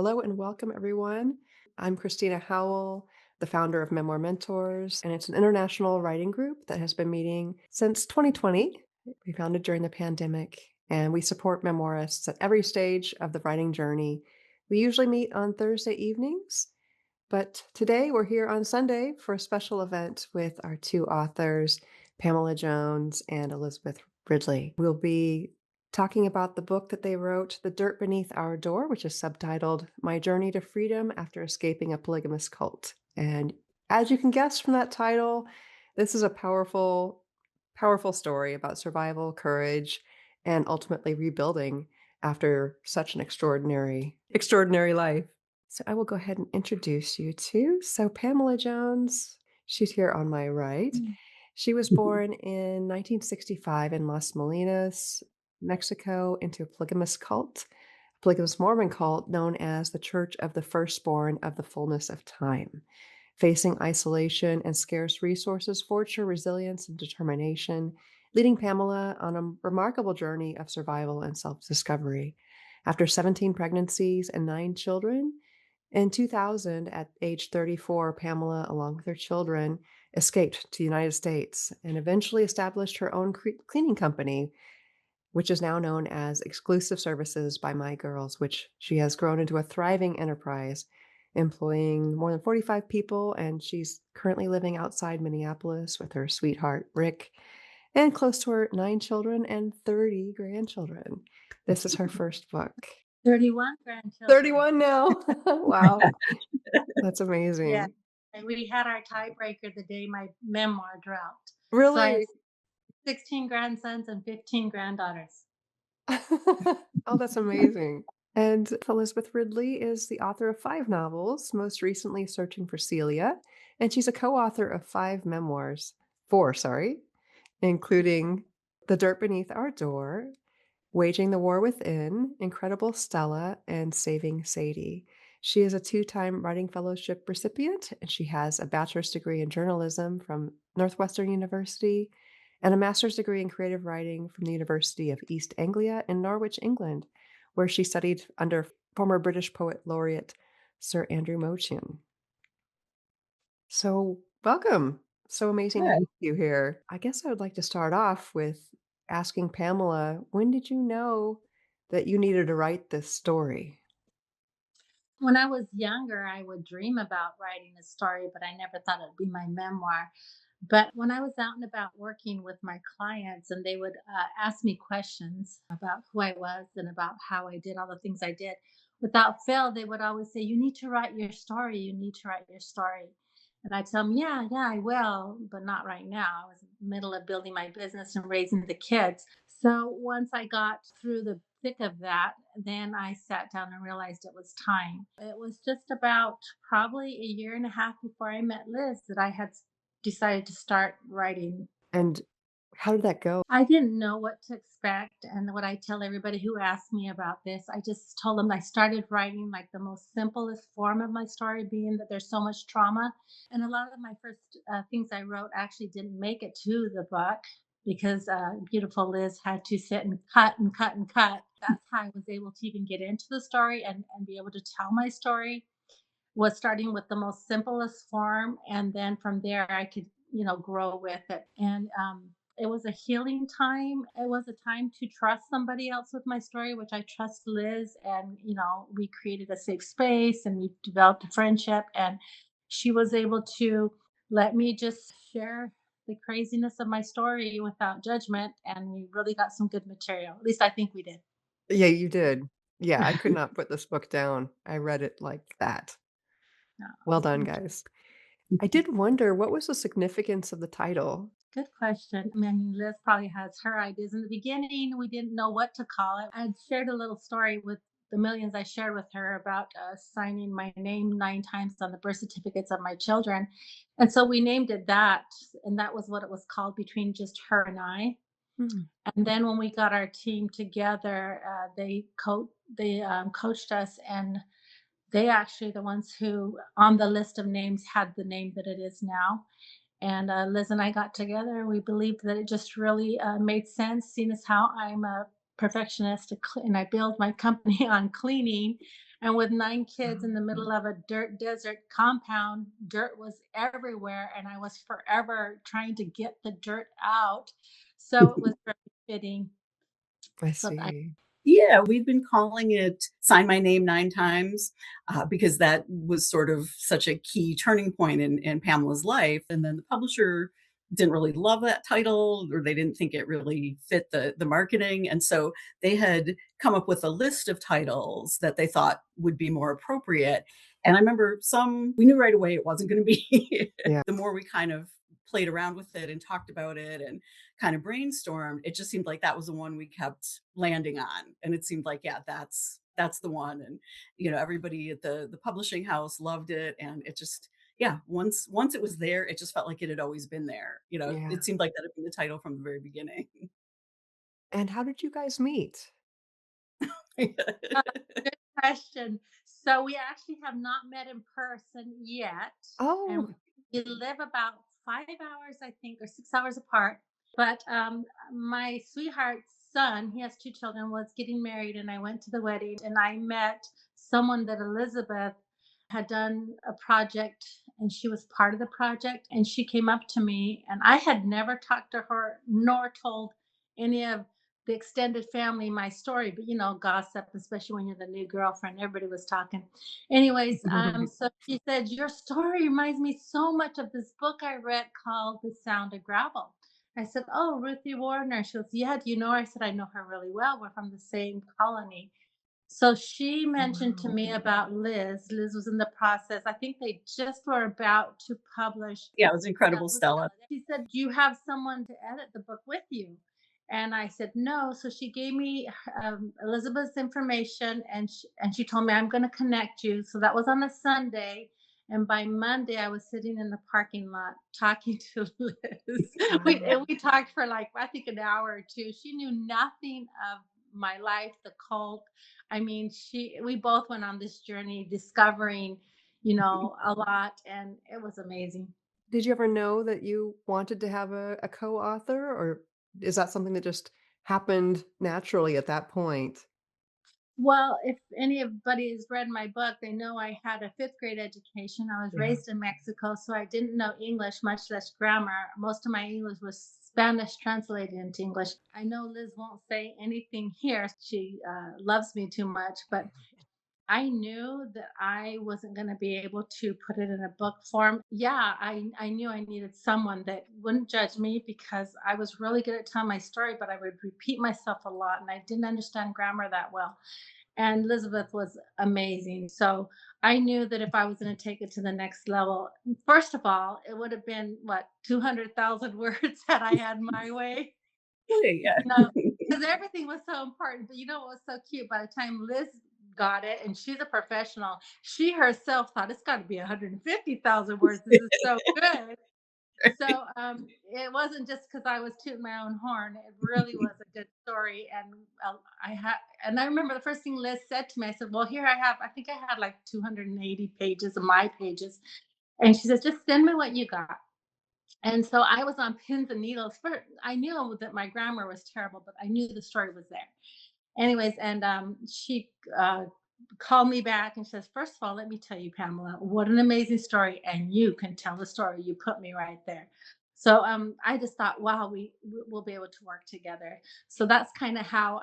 Hello and welcome, everyone. I'm Christina Howell, the founder of Memoir Mentors, and it's an international writing group that has been meeting since 2020. We founded during the pandemic, and we support memoirists at every stage of the writing journey. We usually meet on Thursday evenings, but today we're here on Sunday for a special event with our two authors, Pamela Jones and Elizabeth Ridley. We'll be talking about the book that they wrote, The Dirt Beneath Our Door, which is subtitled My Journey to Freedom After Escaping a Polygamous Cult. And as you can guess from that title, this is a powerful, powerful story about survival, courage, and ultimately rebuilding after such an extraordinary life. So I will go ahead and introduce you to. So Pamela Jones, she's here on my right. Mm. She was born in 1965 in Las Molinas, Mexico, into a polygamous Mormon cult known as the Church of the Firstborn of the Fullness of Time. Facing isolation and scarce resources forged her resilience and determination, leading Pamela on a remarkable journey of survival and self-discovery. After 17 pregnancies and 9 children, in 2000, at age 34, Pamela, along with her children, escaped to the United States and eventually established her own cleaning company, which is now known as Exclusive Services by My Girls, which she has grown into a thriving enterprise, employing more than 45 people, and she's currently living outside Minneapolis with her sweetheart, Rick, and close to her 9 children and 30 grandchildren. This is her first book. 31 grandchildren. 31 now. Wow. That's Yeah. amazing. And we had our tiebreaker the day my memoir dropped. So I had Really? 16 grandsons and 15 granddaughters. Oh, that's amazing. And Elizabeth Ridley is the author of 5 novels, most recently Searching for Celia, and she's a co-author of 5 memoirs, 4, sorry, including The Dirt Beneath Our Door, Waging the War Within, Incredible Stella, and Saving Sadie. She is a 2-time Writing Fellowship recipient, and she has a bachelor's degree in journalism from Northwestern University and a master's degree in creative writing from the University of East Anglia in Norwich, England, where she studied under former British poet laureate Sir Andrew Motion. So, welcome. So amazing to have Good. you here. I guess I would like to start off with asking Pamela, when did you know that you needed to write this story? When I was younger, I would dream about writing a story, but I never thought it'd be my memoir. But when I was out and about working with my clients, and they would ask me questions about who I was and about how I did all the things I did, without fail, they would always say, "You need to write your story. You need to write your story." And I tell them, "Yeah, yeah, I will, but not right now." I was in the middle of building my business and raising the kids. So once I got through the thick of that, then I sat down and realized it was time. It was just about probably a year and a half before I met Liz that I had decided to start writing. And how did that go? I didn't know what to expect. And what I tell everybody who asks me about this, I just told them I started writing like the most simplest form of my story, being that there's so much trauma. And a lot of my first things I wrote actually didn't make it to the book because beautiful Liz had to sit and cut and cut and cut. That's how I was able to even get into the story and be able to tell my story, was starting with the most simplest form, and then from there I could, grow with it. And it was a healing time. It was a time to trust somebody else with my story, which I trust Liz. And we created a safe space and we developed a friendship, and she was able to let me just share the craziness of my story without judgment, and we really got some good material. At least I think we did. Yeah, you did. Yeah, I could not put this book down. I read it like that. Well Oh, done, thank guys. you. I did wonder, what was the significance of the title? Good question. I mean, Liz probably has her ideas. In the beginning, we didn't know what to call it. I'd shared a little story with the millions I shared with her about signing my name 9 times on the birth certificates of my children. And so we named it that. And that was what it was called between just her and I. Hmm. And then when we got our team together, they coached us, and they actually the ones who on the list of names had the name that it is now. And Liz and I got together, and we believed that it just really made sense, seeing as how I'm a perfectionist and I build my company on cleaning. And with 9 kids in the middle of a dirt desert compound, dirt was everywhere, and I was forever trying to get the dirt out. So it was very fitting. I So I see. Yeah, we've been calling it Sign My Name 9 times, because that was sort of such a key turning point in Pamela's life, and then the publisher didn't really love that title, or they didn't think it really fit the marketing, and so they had come up with a list of titles that they thought would be more appropriate, and I remember some we knew right away it wasn't gonna be. Yeah. The more we kind of played around with it and talked about it and kind of brainstormed, it just seemed like that was the one we kept landing on. And it seemed like, yeah, that's the one. And everybody at the publishing house loved it. And it just, yeah, once it was there, it just felt like it had always been there. It Yeah. seemed like that had been the title from the very beginning. And how did you guys meet? uh, good question. So we actually have not met in person yet, and Oh, we live about 5 hours, I think, or 6 hours apart. But my sweetheart's son, he has two children, was getting married, and I went to the wedding, and I met someone that Elizabeth had done a project, and she was part of the project, and she came up to me, and I had never talked to her nor told any of the extended family my story, but gossip, especially when you're the new girlfriend, everybody was talking. Anyways, so she said, your story reminds me so much of this book I read called The Sound of Gravel. I said, oh, Ruthie Warner. She goes, yeah, do you know her? I said, I know her really well. We're from the same colony. So she mentioned to wow. me about Liz. Liz was in the process. I think they just were about to publish Yeah, it was incredible, Devil Stella. Stella. She said, do you have someone to edit the book with you? And I said, no. So she gave me Elizabeth's information, and she told me, I'm going to connect you. So that was on a Sunday. And by Monday, I was sitting in the parking lot talking to Liz. Wow. We talked for like, I think, an hour or two. She knew nothing of my life, the cult. I mean, we both went on this journey discovering, a lot, and it was amazing. Did you ever know that you wanted to have a co-author, or is that something that just happened naturally at that point? Well, if anybody has read my book, they know I had a fifth grade education. I was Yeah. raised in Mexico, so I didn't know English, much less grammar. Most of my English was Spanish translated into English. I know Liz won't say anything here. She loves me too much, but I knew that I wasn't going to be able to put it in a book form. Yeah, I knew I needed someone that wouldn't judge me because I was really good at telling my story, but I would repeat myself a lot and I didn't understand grammar that well. And Elizabeth was amazing. So I knew that if I was going to take it to the next level, first of all, it would have been what, 200,000 words had I had my way. Yeah. You know, because everything was so important. But you know what was so cute? By the time Liz got it, and she's a professional, she herself thought it's got to be 150,000 words. This is so good. So it wasn't just because I was tooting my own horn. It really was a good story, and and I remember the first thing Liz said to me. I said, "Well, here I have. I think I had like 280 pages of my pages," and she says, "Just send me what you got." And so I was on pins and needles. I knew that my grammar was terrible, but I knew the story was there. Anyways, and she called me back and says, first of all, let me tell you, Pamela, what an amazing story. And you can tell the story. You put me right there. So I just thought, wow, will be able to work together. So that's kind of how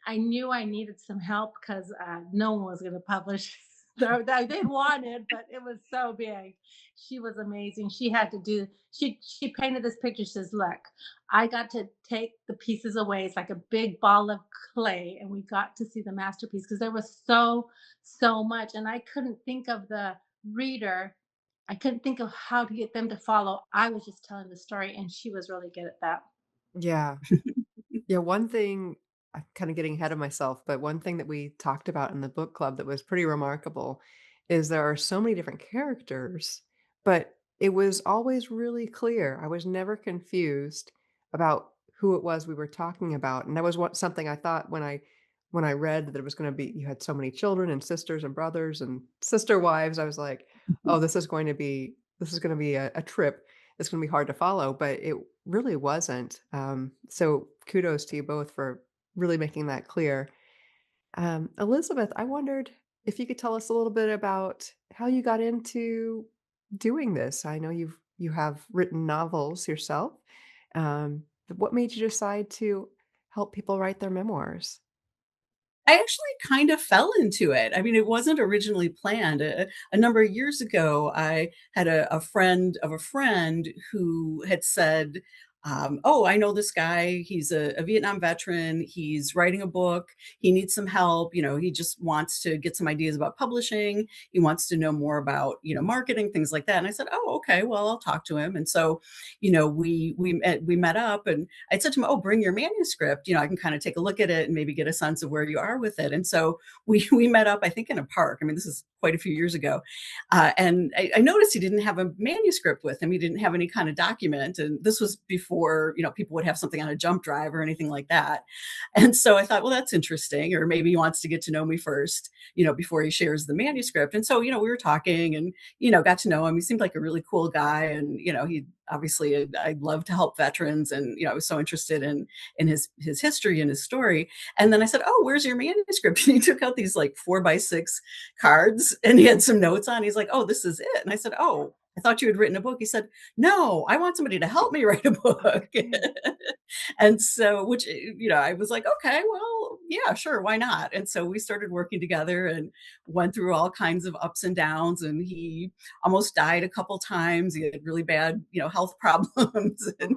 I knew I needed some help because no one was going to publish. They wanted, but it was so big. She was amazing. She had to do. She painted this picture. She says, "Look, I got to take the pieces away. It's like a big ball of clay, and we got to see the masterpiece because there was so much, and I couldn't think of the reader. I couldn't think of how to get them to follow. I was just telling the story, and she was really good at that. Yeah. Yeah, one thing I'm kinda getting ahead of myself, but one thing that we talked about in the book club that was pretty remarkable is there are so many different characters, but it was always really clear. I was never confused about who it was we were talking about, and that was what something I thought when I read that it was gonna be you had so many children and sisters and brothers and sister wives, I was like, "Oh, this is gonna be a trip. It's gonna be hard to follow," but it really wasn't. So kudos to you both for really making that clear. Elizabeth, I wondered, If you could tell us a little bit about how you got into doing this. I know you have written novels yourself. What made you decide to help people write their memoirs? I actually kind of fell into it. I mean, it wasn't originally planned. A number of years ago, I had a friend of a friend who had said, "Oh, I know this guy. He's a Vietnam veteran. He's writing a book. He needs some help. He just wants to get some ideas about publishing. He wants to know more about, marketing, things like that." And I said, "Oh, okay. Well, I'll talk to him." And so, we met up, and I said to him, "Oh, bring your manuscript. I can kind of take a look at it and maybe get a sense of where you are with it." And so we met up, I think, in a park. I mean, this is quite a few years ago, and I noticed he didn't have a manuscript with him. He didn't have any kind of document, and this was before people would have something on a jump drive or anything like that. And so I thought, well, that's interesting, or maybe he wants to get to know me first, before he shares the manuscript. And so we were talking and got to know him. He seemed like a really cool guy, and he obviously I'd love to help veterans, and I was so interested in his history and his story. And then I said, "Oh, where's your manuscript?" And he took out these like 4x6 cards, and he had some notes on. He's like, "Oh, this is it." And I said, "Oh, I thought you had written a book." He said, "No, I want somebody to help me write a book." Okay. And so, which, I was like, "Okay, well, yeah, sure, why not?" And so we started working together and went through all kinds of ups and downs. And he almost died a couple times. He had really bad, health problems. And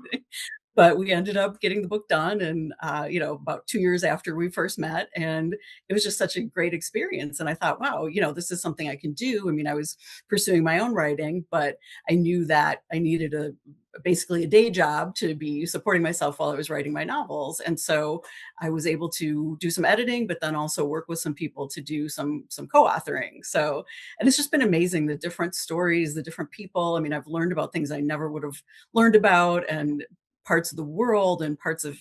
but we ended up getting the book done, and about 2 years after we first met. And it was just such a great experience. And I thought, wow, this is something I can do. I mean, I was pursuing my own writing, but I knew that I needed a basically a day job to be supporting myself while I was writing my novels. And so I was able to do some editing, but then also work with some people to do some co-authoring. So, and it's just been amazing, the different stories, the different people. I mean, I've learned about things I never would have learned about, and parts of the world and parts of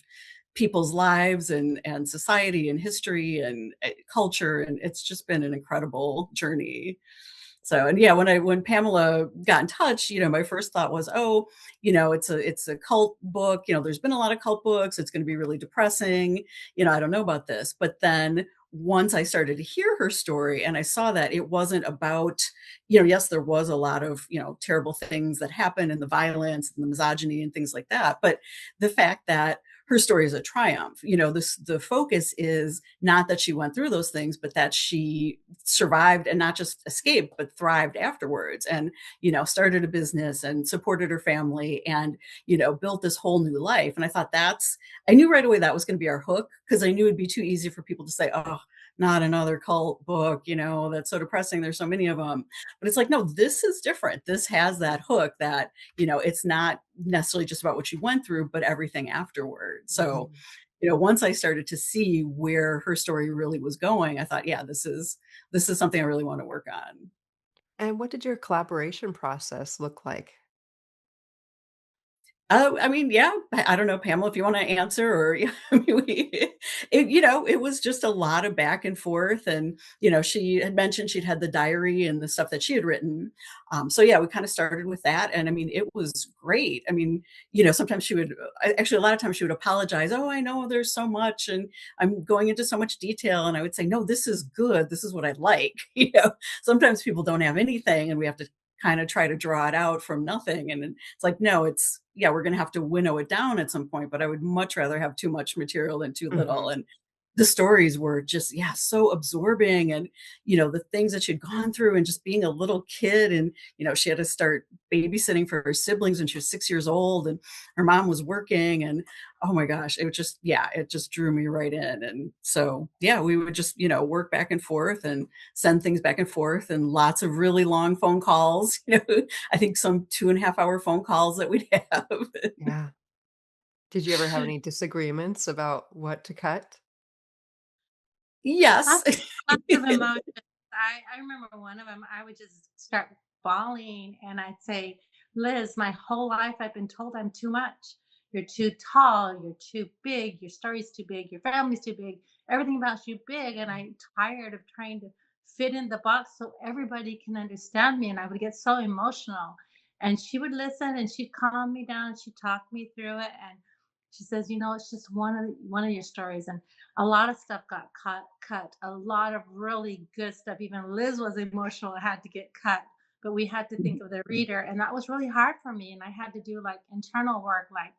people's lives, and society and history and culture. And it's just been an incredible journey. So, and yeah, when Pamela got in touch, my first thought was, oh, it's a cult book. There's been a lot of cult books. It's going to be really depressing. I don't know about this. But then once I started to hear her story and I saw that it wasn't about, yes, there was a lot of, terrible things that happened, and the violence and the misogyny and things like that. But the fact that her story is a triumph. The focus is not that she went through those things, but that she survived, and not just escaped, but thrived afterwards, and, started a business and supported her family, and, built this whole new life. And I thought I knew right away that was going to be our hook, because I knew it'd be too easy for people to say, "Oh, not another cult book, that's so depressing. There's so many of them." But it's like, no, this is different. This has that hook that, it's not necessarily just about what you went through, but everything afterwards. So, Mhm. once I started to see where her story really was going, I thought, yeah, this is something I really want to work on. And what did your collaboration process look like? Oh, I mean, yeah, I don't know, Pamela, if you wanna answer, or yeah, I mean, it was just a lot of back and forth. And, she had mentioned she'd had the diary and the stuff that she had written. So yeah, we kinda started with that, and I mean, it was great. I mean, sometimes she would actually, a lot of times she would apologize, "Oh, I know there's so much, and I'm going into so much detail." And I would say, "No, this is good. This is what I like." Sometimes people don't have anything, and we have to kinda try to draw it out from nothing. And it's like, no, yeah, we're gonna have to winnow it down at some point, but I would much rather have too much material than too little. Mhm. And the stories were just, yeah, so absorbing. And, the things that she'd gone through, and just being a little kid, and, she had to start babysitting for her siblings when she was 6 years old, and her mom was working. And oh my gosh, it was just, yeah, it just drew me right in. And so, yeah, we would just, work back and forth and send things back and forth, and lots of really long phone calls, I think some 2.5 hour phone calls that we'd have. Yeah. Did you ever have any disagreements about what to cut? Yes. Lots lots of emotions. I remember one of them. I would just start bawling, and I'd say, "Liz, my whole life I've been told I'm too much. You're too tall, you're too big, your story's too big, your family's too big, everything about you big, and I'm tired of trying to fit in the box so everybody can understand me." And I would get so emotional. And she would listen, and she'd calm me down, she'd talk me through it. And She says, it's just one of your stories, and a lot of stuff got cut. A lot of really good stuff. Even Liz was emotional. It had to get cut, but we had to think of the reader, and that was really hard for me. And I had to do like internal work, like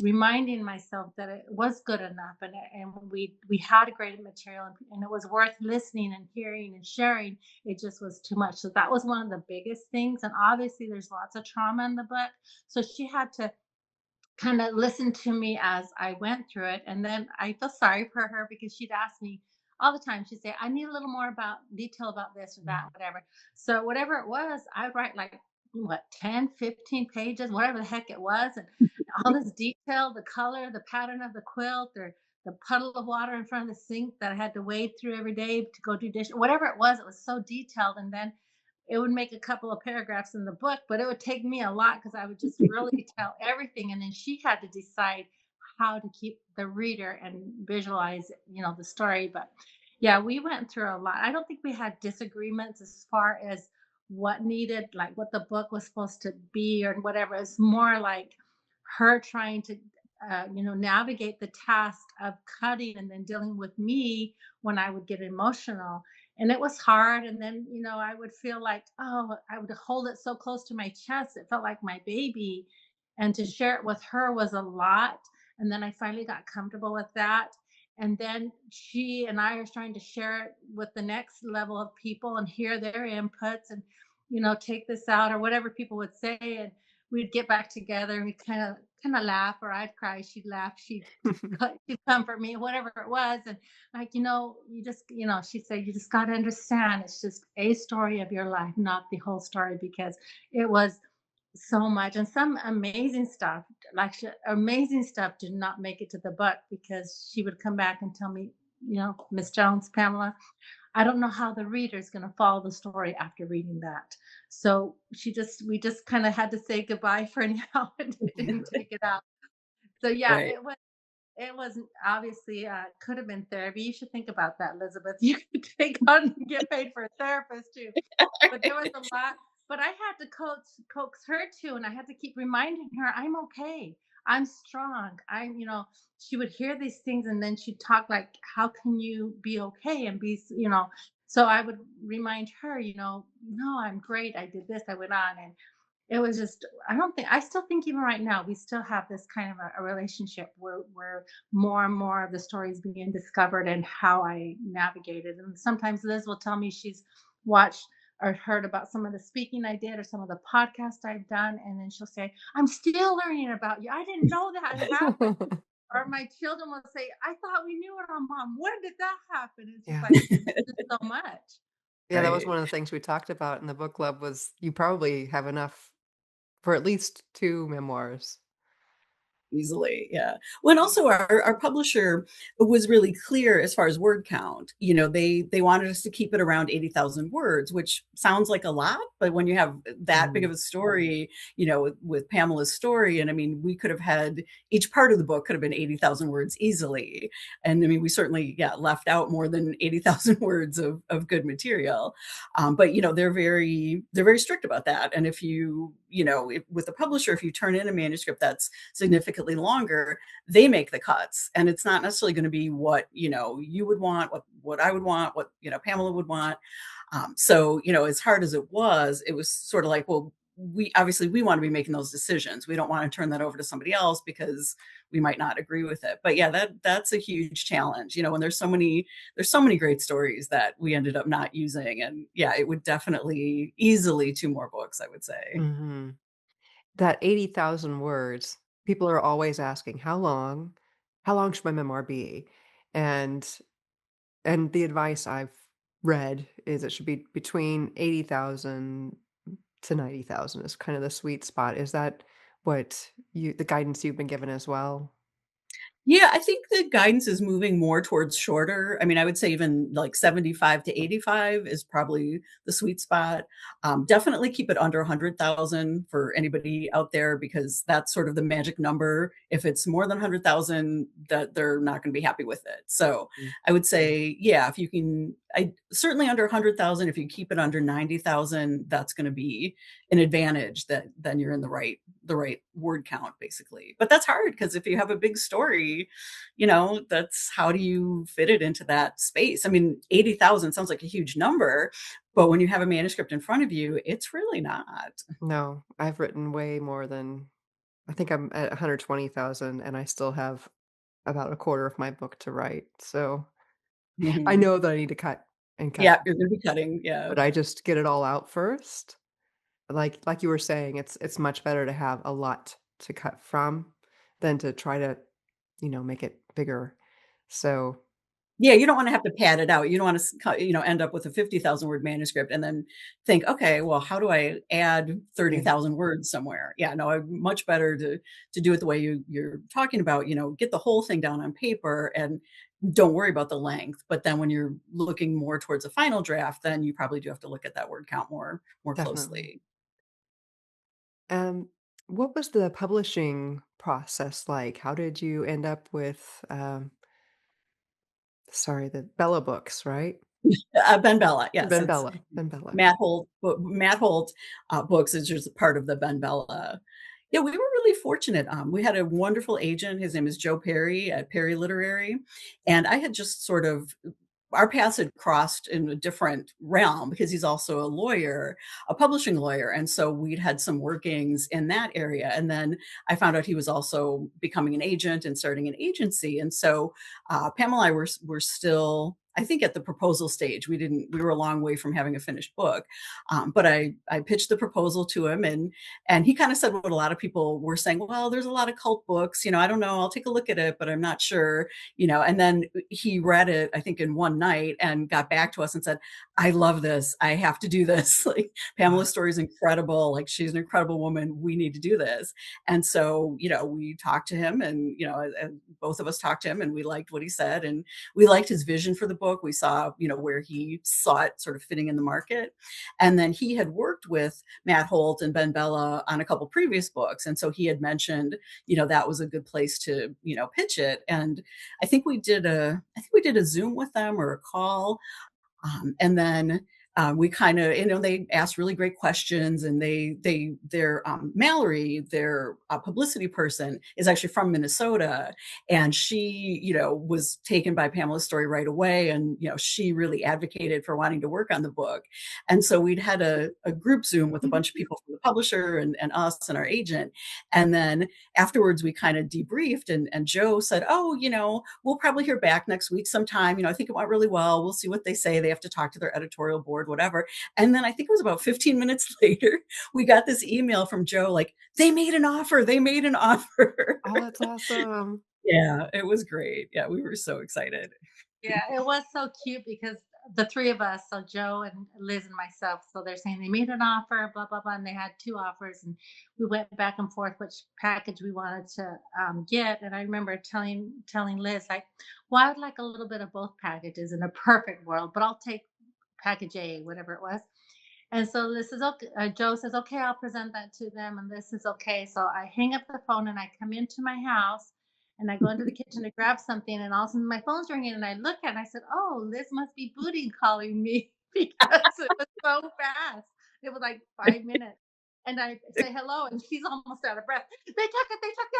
reminding myself that it was good enough, and we had a great material, and it was worth listening and hearing and sharing. It just was too much. So that was one of the biggest things. And obviously there's lots of trauma in the book, so she had to kind of listened to me as I went through it. And then I feel sorry for her because she'd ask me all the time. She'd say, I need a little more about detail about this or that, whatever. So whatever it was, I'd write like what 10, 15 pages, whatever the heck it was. And all this detail, the color, the pattern of the quilt, or the puddle of water in front of the sink that I had to wade through every day to go do dishes, whatever it was so detailed. And then it would make a couple of paragraphs in the book, but it would take me a lot because I would just really tell everything. And then she had to decide how to keep the reader and visualize, the story. But yeah, we went through a lot. I don't think we had disagreements as far as what needed, like what the book was supposed to be or whatever. It's more like her trying to, navigate the task of cutting and then dealing with me when I would get emotional, and it was hard. And then I would feel like, oh, I would hold it so close to my chest, it felt like my baby, and to share it with her was a lot. And then I finally got comfortable with that, and then she and I are trying to share it with the next level of people and hear their inputs, and take this out or whatever people would say. And we'd get back together and we kind of laugh, or I'd cry, she'd laugh, she'd comfort me, whatever it was. And like, you just, she'd say, you just got to understand, it's just a story of your life, not the whole story, because it was so much. And some amazing stuff, like amazing stuff, did not make it to the book because she would come back and tell me, Miss Jones, Pamela, I don't know how the reader is going to follow the story after reading that. So we just kind of had to say goodbye for now and didn't take it out. So yeah, Right. it was obviously, could have been therapy. You should think about that, Elizabeth. You could take on and get paid for a therapist too. But there was a lot. But I had to coax her too, and I had to keep reminding her, I'm okay. I'm strong. She would hear these things, and then she'd talk like, how can you be okay and be. So I would remind her, no, I'm great. I did this. I went on, and it was just, I still think even right now we still have this kind of a relationship where more and more of the stories being discovered and how I navigated. And sometimes Liz will tell me she's watched or heard about some of the speaking I did or some of the podcasts I've done, and then she'll say, I'm still learning about you, I didn't know that had happened. Or my children will say, I thought we knew it, on mom, when did that happen? It's just Yeah. like, it's just so much. Yeah, that was Right. one of the things we talked about in the book club was you probably have enough for at least 2 memoirs. Easily, yeah. Well, and also our publisher was really clear as far as word count. They wanted us to keep it around 80,000 words, which sounds like a lot, but when you have that big Mm. of a story, with Pamela's story, and I mean, we could have had each part of the book could have been 80,000 words easily. And I mean, we certainly, yeah, left out more than 80,000 words of good material. But they're very strict about that. And if with the publisher, if you turn in a manuscript that's significantly longer, they make the cuts. And it's not necessarily going to be what, you would want, what I would want, what, Pamela would want. So, as hard as it was sort of like, well, we want to be making those decisions. We don't want to turn that over to somebody else because we might not agree with it. But yeah, that's a huge challenge, when there's so many great stories that we ended up not using. And yeah, it would definitely easily 2 more books, I would say. Mhm. That 80,000 words, people are always asking, How long should my memoir be?" And the advice I've read is it should be between 80,000 to 90,000 is kind of the sweet spot. Is that what the guidance you've been given as well? Yeah, I think the guidance is moving more towards shorter. I mean, I would say even like 75 to 85 is probably the sweet spot. Definitely keep it under 100,000 for anybody out there because that's sort of the magic number. If it's more than 100,000, that they're not going to be happy with it. So Mm. I would say, yeah, if you can I certainly under 100,000, if you keep it under 90,000, that's gonna be an advantage that then you're in the right word count, basically. But that's hard because if you have a big story, that's how do you fit it into that space? I mean, 80,000 sounds like a huge number, but when you have a manuscript in front of you, it's really not. No, I've written way more than I think I'm at 120,000 and I still have about a quarter of my book to write. So I Mhm. know that I need to cut and cut, Yeah, you're gonna be cutting, yeah. but I just get it all out first. Like you were saying, it's much better to have a lot to cut from than to try to, make it bigger. So, Yeah, you don't wanna have to pad it out. You don't wanna end up with a 50,000 word manuscript and then think, "Okay, well, how do I add yeah, 30,000 words somewhere?" Yeah, no, much better to do it the way you're talking about, get the whole thing down on paper and don't worry about the length, but then when you're looking more towards a final draft, then you probably do have to look at that word count more definitely. closely. Um, what was the publishing process like? How did you end up with, sorry, the Bella books, right? Ben Bella, yes, Ben it's Bella, Ben Bella. Matt Holt, books is just part of the Ben Bella. Yeah, we were really fortunate, we had a wonderful agent, his name is Joe Perry at Perry Literary, and I had just sort of our paths had crossed in a different realm because he's also a lawyer, a publishing lawyer, and so we'd had some workings in that area, and then I found out he was also becoming an agent and starting an agency, and so, Pamela and I were still, I think, at the proposal stage. We were a long way from having a finished book, but I pitched the proposal to him, and he kinda said what a lot of people were saying, "Well, there's a lot of cult books, I don't know, I'll take a look at it, but I'm not sure," and then he read it, I think, in one night and got back to us and said, "I love this. I have to do this. Like, Wow. Pamela's story is incredible. Like, she's an incredible woman. We need to do this." And so, we talked to him and, and both of us talked to him and we liked what he said and we liked his vision for the book. We saw, where he saw it sort of fitting in the market. And then he had worked with Matt Holt and Ben Bella on a couple previous books. And so he had mentioned, that was a good place to, pitch it. And I think we did a Zoom with them or a call, and then we kind of, they asked really great questions, and their Mallory, their publicity person, is actually from Minnesota, and she, was taken by Pamela's story right away, and she really advocated for wanting to work on the book, and so we'd had a group Zoom with a bunch of people from the publisher and us and our agent, and then afterwards we kind of debriefed, and Joe said, "Oh, we'll probably hear back next week sometime. I think it went really well. We'll see what they say. They have to talk to their editorial board, whatever." And then I think it was about 15 minutes later, we got this email from Joe like, "They made an offer. They made an offer." Oh, that's awesome. Yeah, it was great. Yeah, we were so excited. Yeah, it was so cute because the three of us, so Joe and Liz and myself, so they're saying they made an offer, blah, blah, blah, and they had two offers. And we went back and forth which package we wanted to get. And I remember telling Liz, like, well, I'd like a little bit of both packages in a perfect world, but I'll take package A, whatever it was. And so this is okay. Joe says, okay, I'll present that to them. And this is okay. So I hang up the phone and I come into my house and I go into the kitchen to grab something. And all of a sudden my phone's ringing and I look at it and I said, oh, Liz must be booty calling me because it was so fast. It was like 5 minutes. And I say hello, and she's almost out of breath. They took the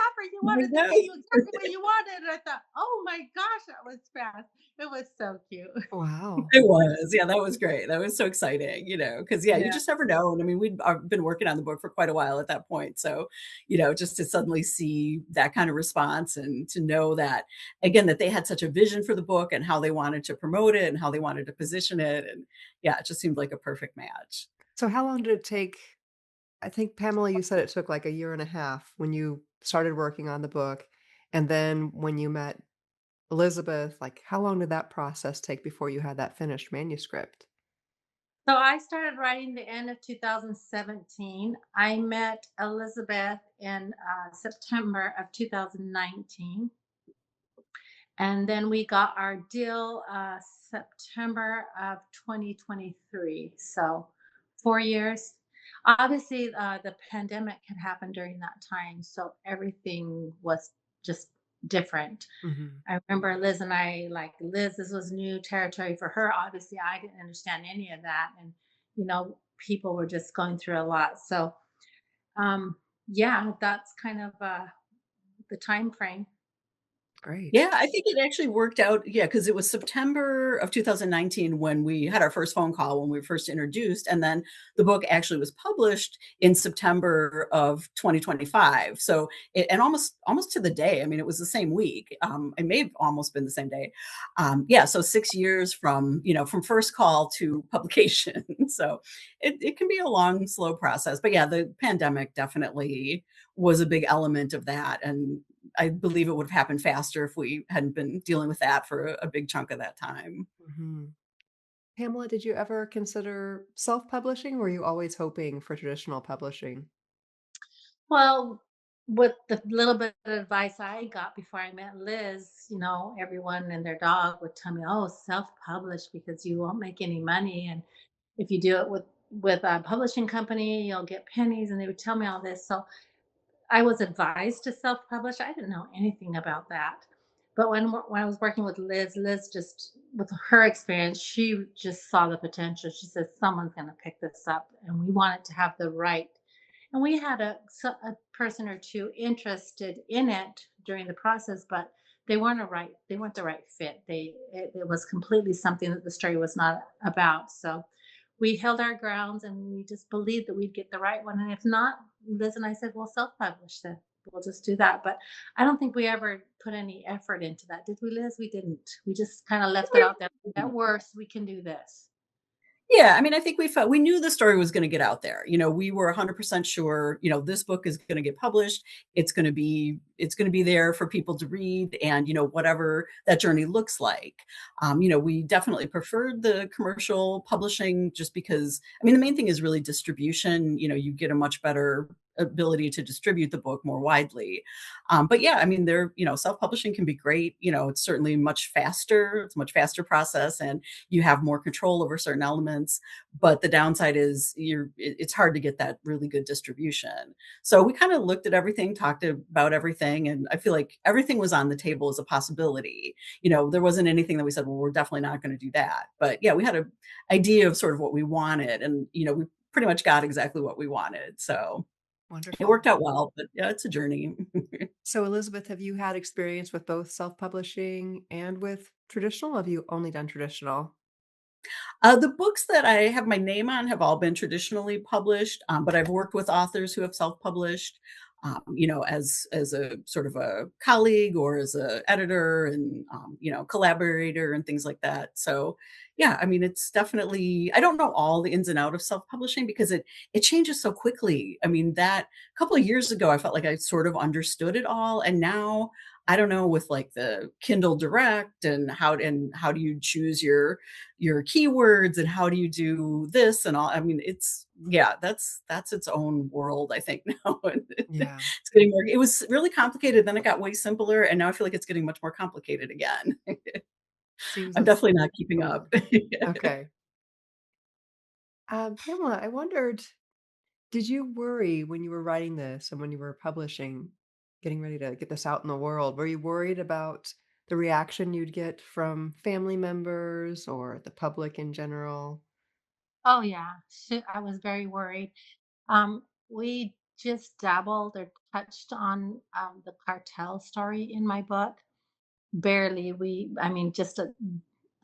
offer. You Oh my wanted, they gave you God. exactly what you wanted. And I thought, oh my gosh, that was fast. It was so cute. Wow. It was, yeah, that was great. That was so exciting, because yeah, you Yeah. just never know, and I mean, we'd been working on the book for quite a while at that point, so, just to suddenly see that kind of response and to know that, again, that they had such a vision for the book and how they wanted to promote it and how they wanted to position it, and yeah, it just seemed like a perfect match. So how long did it take? I think, Pamela, you said it took like a year and a half when you started working on the book. And then when you met Elizabeth, like how long did that process take before you had that finished manuscript? So I started writing the end of 2017. I met Elizabeth in September of 2019. And then we got our deal September of 2023. So 4 years. Obviously, the pandemic had happened during that time. So everything was just different. Mhm. I remember Liz and I, like Liz, this was new territory for her. Obviously, I didn't understand any of that. And, people were just going through a lot. So, um, yeah, that's kind of the time frame. Great. Yeah, I think it actually worked out, yeah, because it was September of 2019 when we had our first phone call, when we were first introduced, and then the book actually was published in September of 2025. So it and almost to the day, I mean, it was the same week, it may have almost been the same day. Yeah, so 6 years from, from first call to publication. So it can be a long, slow process, but yeah, the pandemic definitely was a big element of that, and I believe it would have happened faster if we hadn't been dealing with that for a big chunk of that time. Mhm. Pamela, did you ever consider self-publishing, or were you always hoping for traditional publishing? Well, with the little bit of advice I got before I met Liz, everyone and their dog would tell me, "Oh, self-publish because you won't make any money, and if you do it with a publishing company, you'll get pennies." And they would tell me all this. So I was advised to self-publish. I didn't know anything about that. But when I was working with Liz, Liz just with her experience, she just saw the potential. She said, "Someone's going to pick this up, and we want it to have the right." And we had a person or two interested in it during the process, but they weren't the right fit. It was completely something that the story was not about. So we held our grounds and we just believed that we'd get the right one. And if not, Liz and I said, "We'll self-publish then. We'll just do that." But I don't think we ever put any effort into that. Did we, Liz? We didn't. We just kind of left it out there. At worst, we can do this. Yeah, I mean, I think we knew the story was gonna get out there. We were 100% sure, this book is gonna get published. It's gonna be there for people to read and, whatever that journey looks like. We definitely preferred the commercial publishing just because, I mean, the main thing is really distribution. You get a much better ability to distribute the book more widely. But yeah, I mean, self-publishing can be great. It's certainly much faster. It's a much faster process, and you have more control over certain elements. But the downside is it's hard to get that really good distribution. So we kind of looked at everything, talked about everything, and I feel like everything was on the table as a possibility. There wasn't anything that we said, well, we're definitely not going to do that. But yeah, we had an idea of sort of what we wanted, and we pretty much got exactly what we wanted. So it Wonderful. worked out well, but yeah, it's a journey. So, Elizabeth, have you had experience with both self-publishing and with traditional? Or have you only done traditional? The books that I have my name on have all been traditionally published, but I've worked with authors who have self-published, as a sort of a colleague or as a editor and collaborator and things like that. So, yeah, I mean, it's definitely. I don't know all the ins and out of self-publishing because it changes so quickly. I mean, that a couple of years ago, I felt like I sort of understood it all, and now. I don't know with like the Kindle Direct and how do you choose your keywords and how do you do this and all. I mean, it's yeah, that's its own world, I think now. And Yeah, it's getting more. It was really complicated, then it got way simpler, and now I feel like it's getting much more complicated again. seems I'm as definitely not keeping up. okay. Pamela, I wondered, did you worry when you were writing this and when you were publishing, getting ready to get this out in the world? Were you worried about the reaction you'd get from family members or the public in general? Oh yeah, I was very worried. We just dabbled or touched on the cartel story in my book. Barely. I mean, just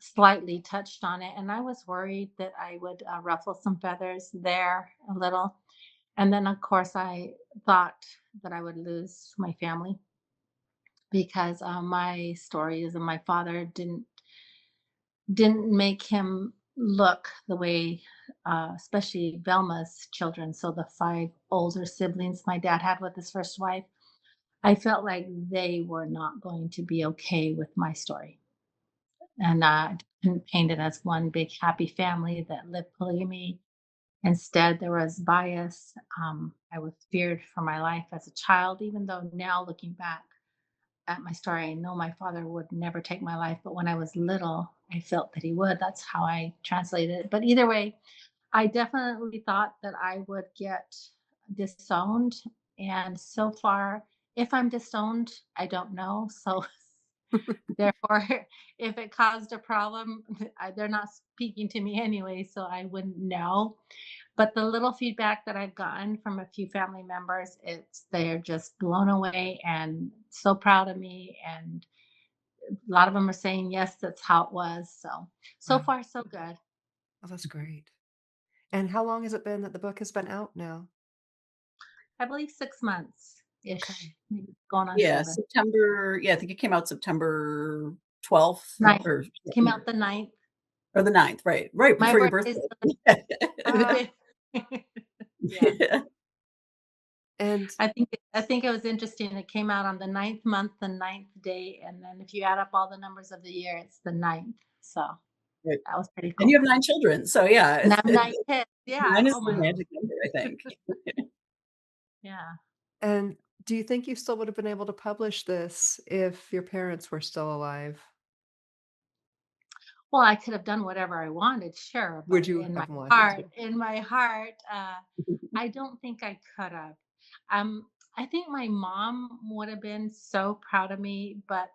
slightly touched on it. And I was worried that I would ruffle some feathers there a little. And then, of course, I thought that I would lose my family because my story is that my father didn't make him look the way, especially Velma's children. So the five older siblings my dad had with his first wife, I felt like they were not going to be okay with my story. And didn't paint it as one big happy family that lived polygamy. Instead, there was bias. I was feared for my life as a child, even though now looking back at my story, I know my father would never take my life. But when I was little, I felt that he would. That's how I translated it. But either way, I definitely thought that I would get disowned. And so far, If I'm disowned, I don't know. So therefore, if it caused a problem, they're not speaking to me anyway, so I wouldn't know. But the little feedback that I've gotten from a few family members, they're just blown away and so proud of me. And a lot of them are saying, yes, that's how it was. So, so Wow. far, so good. Oh, that's great. And how long has it been that the book has been out now? I believe 6 months ish, Okay. maybe going on Yeah, 7. September, yeah, I think it came out September 12th Ninth. or Came out the 9th. or the 9th, right My before your birthday's birthday. the Ah, 5th. Yeah. Yeah. and I think it was interesting. It came out on the 9th month, the 9th day, and then if you add up all the numbers of the year, it's the 9th. So Right. that was pretty And you cool. have 9 children, so yeah, And it's I'm 9 kids. Yeah. 9 is Oh the my. wow. magic number, I think. Yeah. And do you think you still would have been able to publish this if your parents were still alive? Well, I could have done whatever I wanted, sure, Would but you in my have wanted heart, to? I don't think I could have. I think my mom would have been so proud of me, but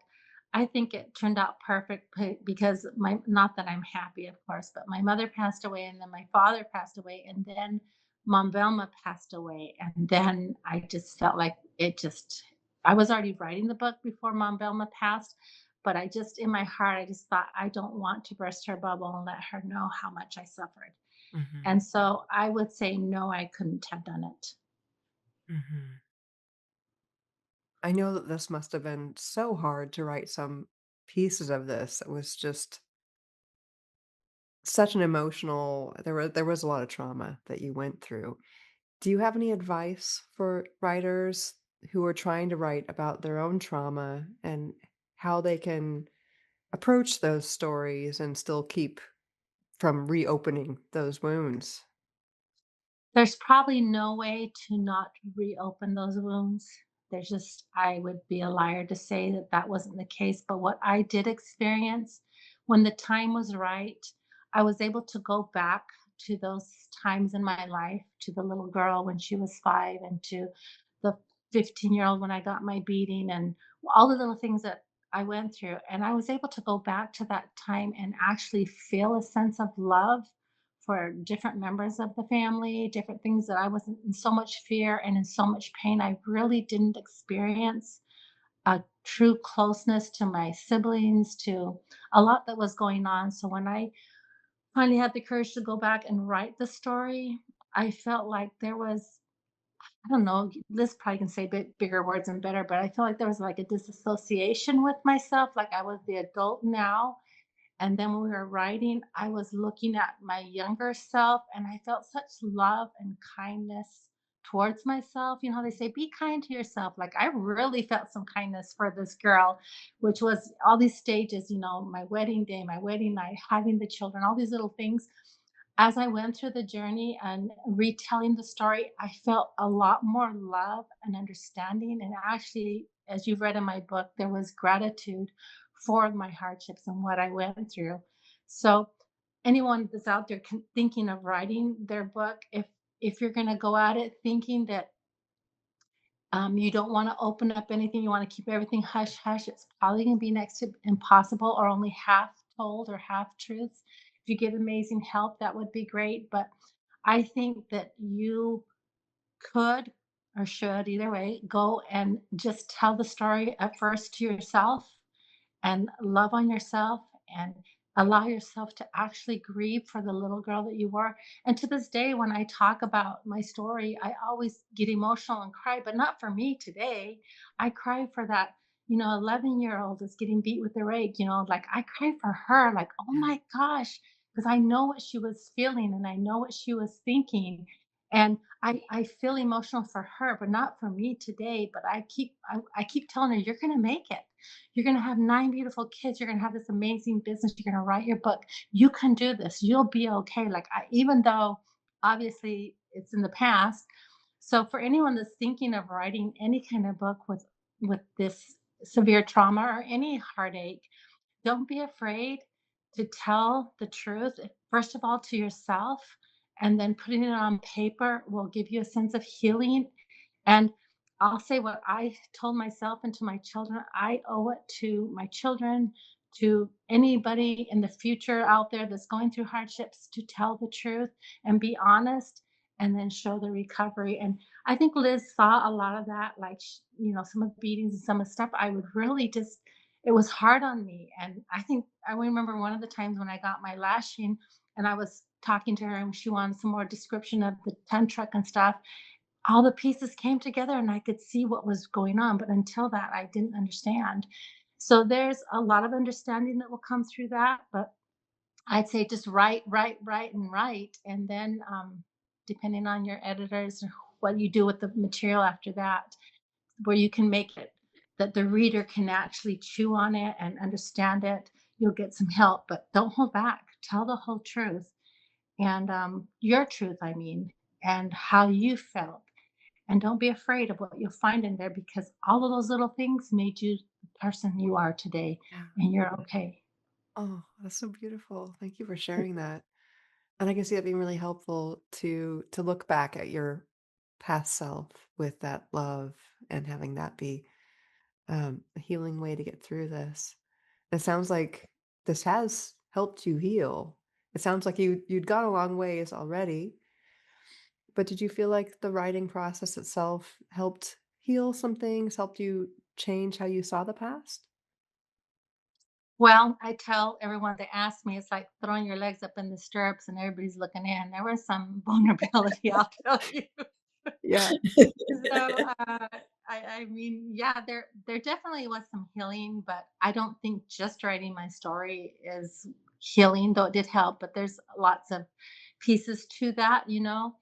I think it turned out perfect because not that I'm happy, of course, but my mother passed away, and then my father passed away, and then Mom Velma passed away, and then I just felt like I was already writing the book before Mom Velma passed, but in my heart, I just thought, I don't want to burst her bubble and let her know how much I suffered. Mhm, And so I would say, no, I couldn't have done it. mhm. I know that this must have been so hard to write some pieces of this. It was just such an emotional there was a lot of trauma that you went through. Do you have any advice for writers who are trying to write about their own trauma and how they can approach those stories and still keep from reopening those wounds? There's probably no way to not reopen those wounds. I would be a liar to say that that wasn't the case. But what I did experience, when the time was right, I was able to go back to those times in my life, to the little girl when she was 5, and to the 15-year-old when I got my beating, and all the little things that I went through. And I was able to go back to that time and actually feel a sense of love for different members of the family, different things that I was in so much fear and in so much pain. I really didn't experience a true closeness to my siblings, to a lot that was going on. So when I finally had the courage to go back and write the story, I felt like there was, I don't know, Liz probably can say bigger words and better, but I felt like there was like a disassociation with myself, like I was the adult now, and then when we were writing, I was looking at my younger self, and I felt such love and kindness towards myself. You know how they say, be kind to yourself. Like I really felt some kindness for this girl, which was all these stages, my wedding day, my wedding night, having the children, all these little things. As I went through the journey and retelling the story, I felt a lot more love and understanding. And actually, as you've read in my book, there was gratitude for my hardships and what I went through. So, anyone that's out there thinking of writing their book, if you're going to go at it thinking that you don't want to open up anything, you want to keep everything hush hush, it's probably going to be next to impossible or only half told or half truths. If you get amazing help, that would be great. But I think that you could or should, either way, go and just tell the story at first to yourself and love on yourself and allow yourself to actually grieve for the little girl that you were. And to this day, when I talk about my story, I always get emotional and cry, but not for me today. I cry for that, 11-year-old is getting beat with a rake, like I cry for her, like, oh Yeah. my gosh, because I know what she was feeling and I know what she was thinking. And I feel emotional for her, but not for me today. But I keep telling her, you're gonna make it, you're going to have 9 beautiful kids. You're going to have this amazing business. You're going to write your book. You can do this. You'll be okay. Like, even though obviously it's in the past. So, for anyone that's thinking of writing any kind of book with this severe trauma or any heartache, don't be afraid to tell the truth, first of all, to yourself, and then putting it on paper will give you a sense of healing. And I'll say what I told myself and to my children. I owe it to my children, to anybody in the future out there that's going through hardships, to tell the truth and be honest and then show the recovery. And I think Liz saw a lot of that, like, some of the beatings and some of the stuff. I would really just, it was hard on me. And I think I remember one of the times when I got my lashing and I was talking to her and she wanted some more description of the ton truck and stuff. All the pieces came together and I could see what was going on. But until that, I didn't understand. So there's a lot of understanding that will come through that. But I'd say just write, write, write, and write. And then, depending on your editors, what you do with the material after that, where you can make it that the reader can actually chew on it and understand it, you'll get some help. But don't hold back. Tell the whole truth and your truth, I mean, and how you felt, and don't be afraid of what you'll find in there because all of those little things made you the person you are today, Yeah. and you're okay. Oh, that's so beautiful. Thank you for sharing that. And I can see that being really helpful to look back at your past self with that love and having that be a healing way to get through this. It sounds like this has helped you heal. It sounds like you'd gone a long ways already, but did you feel like the writing process itself helped heal some things, helped you change how you saw the past? Well, I tell everyone they ask me, it's like throwing your legs up in the stirrups and everybody's looking in. There was some vulnerability, I'll tell you. Yeah. So, I mean, yeah, there definitely was some healing, but I don't think just writing my story is healing, though it did help. But there's lots of pieces to that, you know.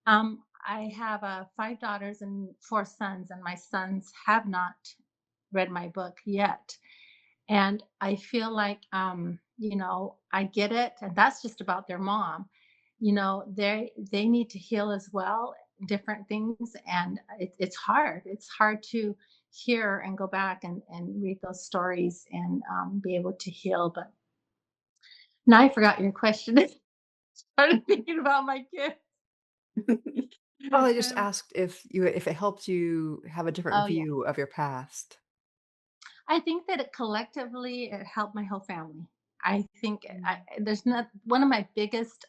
I have 5 daughters and 4 sons, and my sons have not read my book yet. And I feel like, I get it, and that's just about their mom. They need to heal as well, different things, and it's hard. It's hard to hear and go back and read those stories and be able to heal. But now I forgot your question. I started thinking about my kids. Well, I just asked if it helped you have a different Oh yeah. view of your past. I think that it helped my whole family. I think Mm. there's not one of my biggest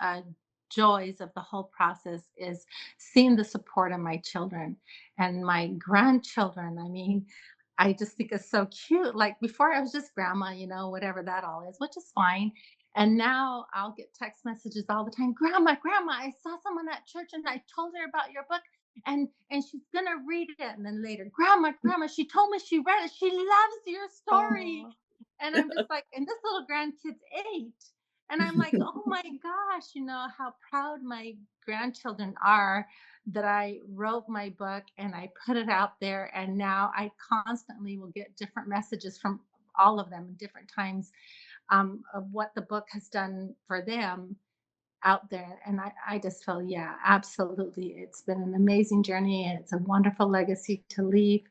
joys of the whole process is seeing the support of my children and my grandchildren. I mean, I just think it's so cute. Like before, I was just grandma, whatever that all is, which is fine. And now I'll get text messages all the time. Grandma, I saw someone at church and I told her about your book and she's gonna read it. And then later, grandma, she told me she read it. She loves your story. Oh. And I'm just like, and this little grandkid's 8. And I'm like, oh my gosh, how proud my grandchildren are that I wrote my book and I put it out there. And now I constantly will get different messages from all of them at different times, of what the book has done for them out there. And I just feel, yeah, absolutely. It's been an amazing journey. And it's a wonderful legacy to leave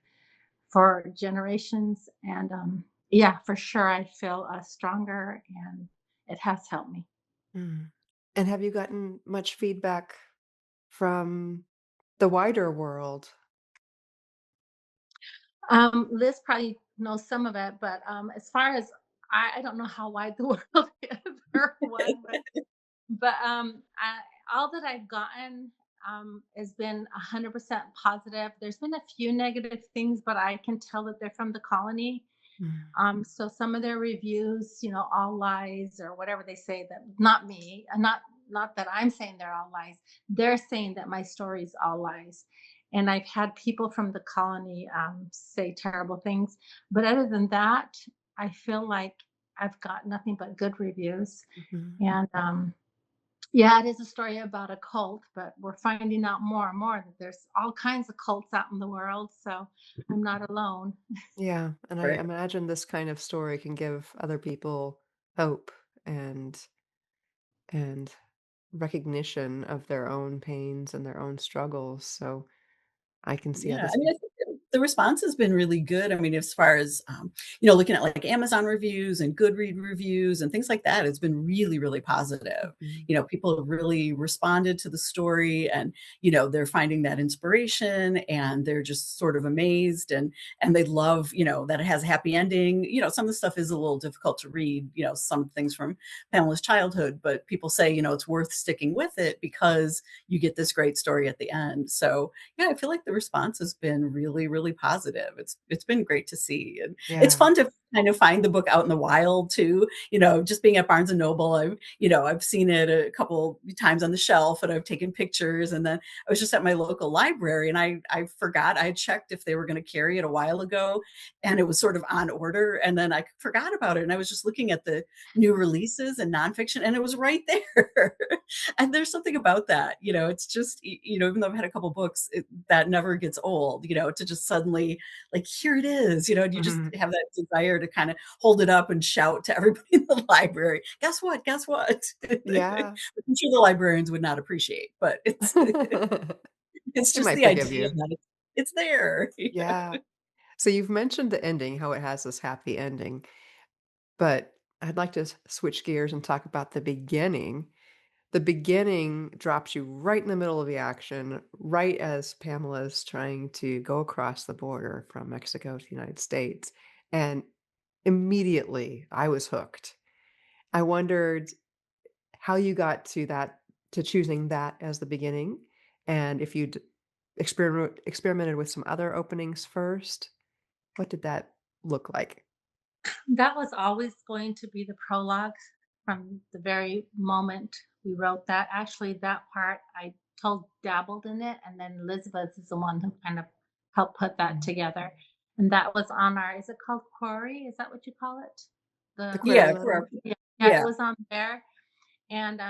for generations. And yeah, for sure, I feel stronger and it has helped me. Mm. And have you gotten much feedback from the wider world? Liz probably knows some of it, but as far as I don't know how wide the world is or what, but all that I've gotten has been 100% positive. There's been a few negative things, but I can tell that they're from the colony. Mm. So some of their reviews, all lies or whatever they say, that not me, not that I'm saying they're all lies. They're saying that my story is all lies. And I've had people from the colony say terrible things. But other than that, I feel like I've got nothing but good reviews. Mhm. And yeah, it is a story about a cult, but we're finding out more and more that there's all kinds of cults out in the world. So I'm not alone. Yeah, and I Right. imagine this kind of story can give other people hope and and recognition of their own pains and their own struggles, so I can see how Yeah, this I mean, I think the response has been really good. I mean, as far as, looking at like Amazon reviews and Goodread reviews and things like that, it's been really, really positive. Mhm. People have really responded to the story, and, they're finding that inspiration, and they're just sort of amazed, and they love, that it has a happy ending. Some of the stuff is a little difficult to read, some things from Pamela's childhood, but people say, it's worth sticking with it because you get this great story at the end. So yeah, I feel like the response has been really, really positive. It's been great to see. And it's Yeah. fun to kind of find the book out in the wild too. Just being at Barnes and Noble, I've seen it a couple times on the shelf, and I've taken pictures. And then I was just at my local library, and I forgot I had checked if they were going to carry it a while ago, and it was sort of on order. And then I forgot about it. And I was just looking at the new releases and nonfiction, and it was right there. And there's something about that, it's just, even though I've had a couple books, that never gets old, to just suddenly, like, here it is, and you just Mhm. have that desire to kind of hold it up and shout to everybody in the library, guess what? Guess what? Yeah. I'm sure the librarians would not appreciate, but it's They just might the forgive idea you. that it's there. Yeah. So you've mentioned the ending, how it has this happy ending, but I'd like to switch gears and talk about the beginning. The beginning drops you right in the middle of the action, right as Pamela's trying to go across the border from Mexico to the United States. And immediately I was hooked. I wondered how you got to choosing that as the beginning, and if you'd experimented with some other openings first. What did that look like? That was always going to be the prologue from the very moment we wrote that. Actually, that part I told dabbled in it, and then Elizabeth is the one who kind of helped put that Mm. together. And that was on our, is it called Quarry? Is that what you call it? The The query Yeah, letter? correct. yeah, yeah, it Yeah. was on there. And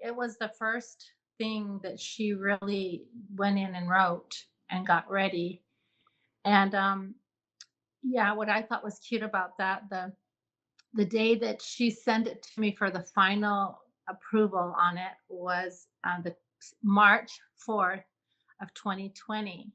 it was the first thing that she really went in and wrote and got ready. And yeah, what I thought was cute about that, the day that she sent it to me for the final approval on it was the March 4th of 2020.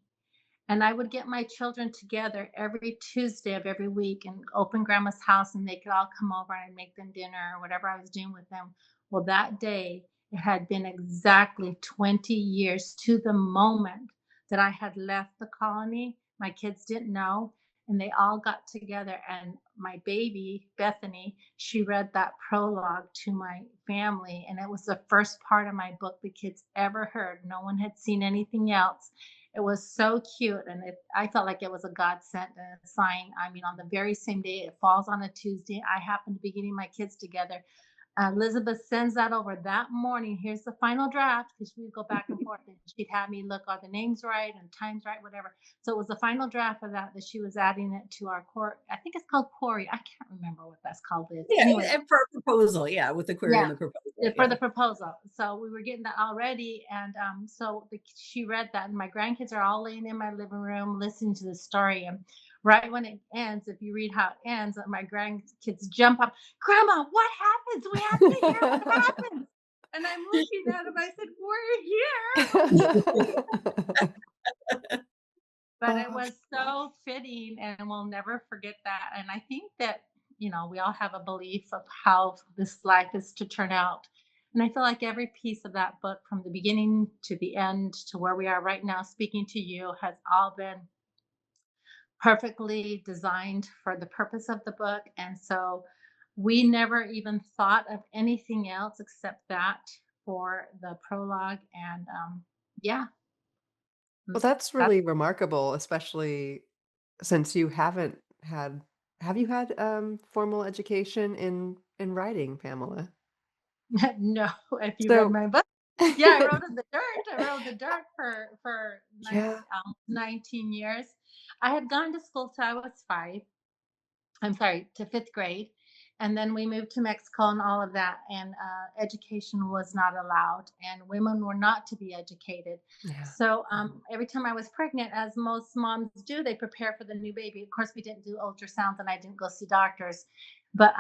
And I would get my children together every Tuesday of every week and open grandma's house, and they could all come over and I'd make them dinner or whatever I was doing with them. Well, that day, it had been exactly 20 years to the moment that I had left the colony. My kids didn't know, and they all got together. And my baby, Bethany, she read that prologue to my family. And it was the first part of my book the kids ever heard. No one had seen anything else. It was so cute, and I felt like it was a godsend and a sign. I mean, on the very same day, it falls on a Tuesday. I happened to be getting my kids together. Elizabeth sends that over that morning. Here's the final draft because we would go back and forth, and she'd have me look, are the names right and times right, whatever. So it was the final draft of that she was adding it to our court. I think it's called Corey. I can't remember what that's called. Is Yeah, anyway. and for a proposal, yeah, with the query Yeah, and the proposal, for yeah. the proposal. So we were getting that all ready, and she read that, and my grandkids are all laying in my living room listening to the story. And right when it ends, if you read how it ends, my grandkids jump up, Grandma, what happens? We have to hear what happens. And I'm looking at them. I said, we're here. But it Oh, was so fitting, and we'll never forget that. And I think that, we all have a belief of how this life is to turn out. And I feel like every piece of that book, from the beginning to the end to where we are right now, speaking to you, has all been perfectly designed for the purpose of the book. And so we never even thought of anything else except that for the prologue. And yeah, well, that's that's really remarkable, especially since you haven't had have you had, formal education in writing, Pamela? no, if you read So my book. Yeah, I wrote in the dirt. I wrote in the dirt for yeah. 19 years. I had gone to school till I was 5. I'm sorry, to 5th grade, and then we moved to Mexico and all of that, and education was not allowed, and women were not to be educated. Yeah. So every time I was pregnant, as most moms do, they prepare for the new baby. Of course, we didn't do ultrasounds, and I didn't go see doctors, but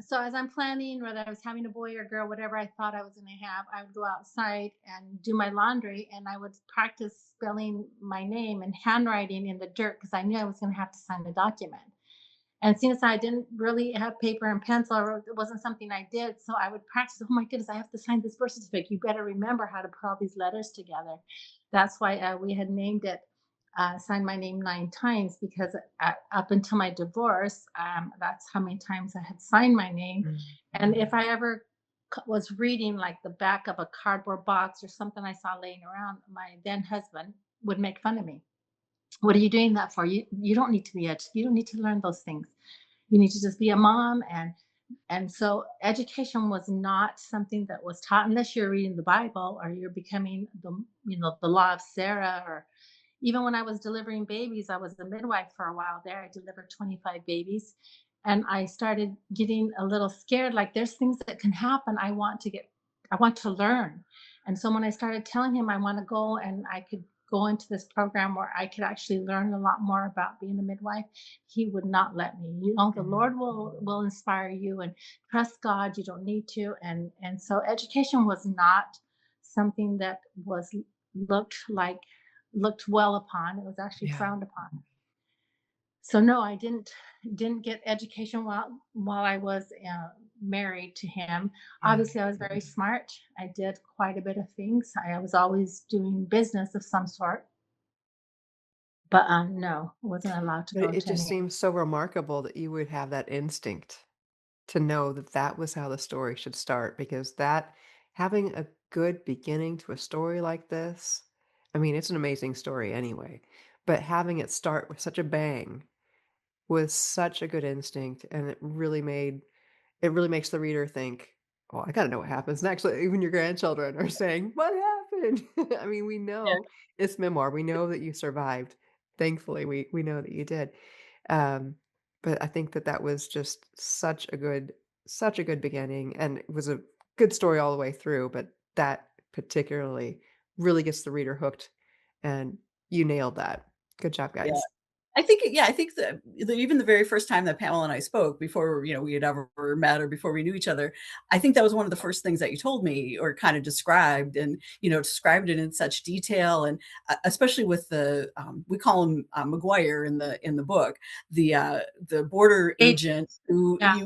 So as I'm planning whether I was having a boy or girl, whatever I thought I was going to have, I would go outside and do my laundry, and I would practice spelling my name and handwriting in the dirt because I knew I was going to have to sign the document. And since I didn't really have paper and pencil, or it wasn't something I did, so I would practice. Oh my goodness, I have to sign this birth certificate. You better remember how to put all these letters together. That's why we had named it Sign My Name 9 times, because up until my divorce, that's how many times I had signed my name. Mm. And if I ever was reading like the back of a cardboard box or something I saw laying around, my then husband would make fun of me. What are you doing that for? You don't need to be you don't need to learn those things. You need to just be a mom. And so education was not something that was taught unless you're reading the Bible or you're becoming the law of Sarah. Or even when I was delivering babies, I was the midwife for a while there. I delivered 25 babies, and I started getting a little scared, like there's things that can happen. I want to learn. And so when I started telling him I want to go and I could go into this program where I could actually learn a lot more about being a midwife, he would not let me. The Mhm. Lord will inspire you, and trust God. You don't need to. And so education was not something that was looked like looked well upon. It was actually Yeah. frowned upon. So no, I didn't get education while I was married to him. Yeah. Obviously, I was very smart. I did quite a bit of things. I was always doing business of some sort, but no, wasn't allowed to But go it to just any. seems so remarkable that you would have that instinct to know that that was how the story should start, because that having a good beginning to a story like this, I mean, it's an amazing story anyway, but having it start with such a bang was such a good instinct, and it really makes the reader think, "Oh, I gotta know what happens next." Like, even your grandchildren are saying, "What happened?" I mean, we Yeah, know it's memoir. We know that you survived. Thankfully, we know that you did. Um, but I think that that was just such a good beginning, and it was a good story all the way through, but that particularly really gets the reader hooked, and you nailed that. Good job, yeah. guys. I think that even the very first time that Pamela and I spoke before, we had ever met or before we knew each other, I think that was one of the first things that you told me or kind of described and, described it in such detail. And especially with we call him McGuire in the book, the border Age. agent who Yeah.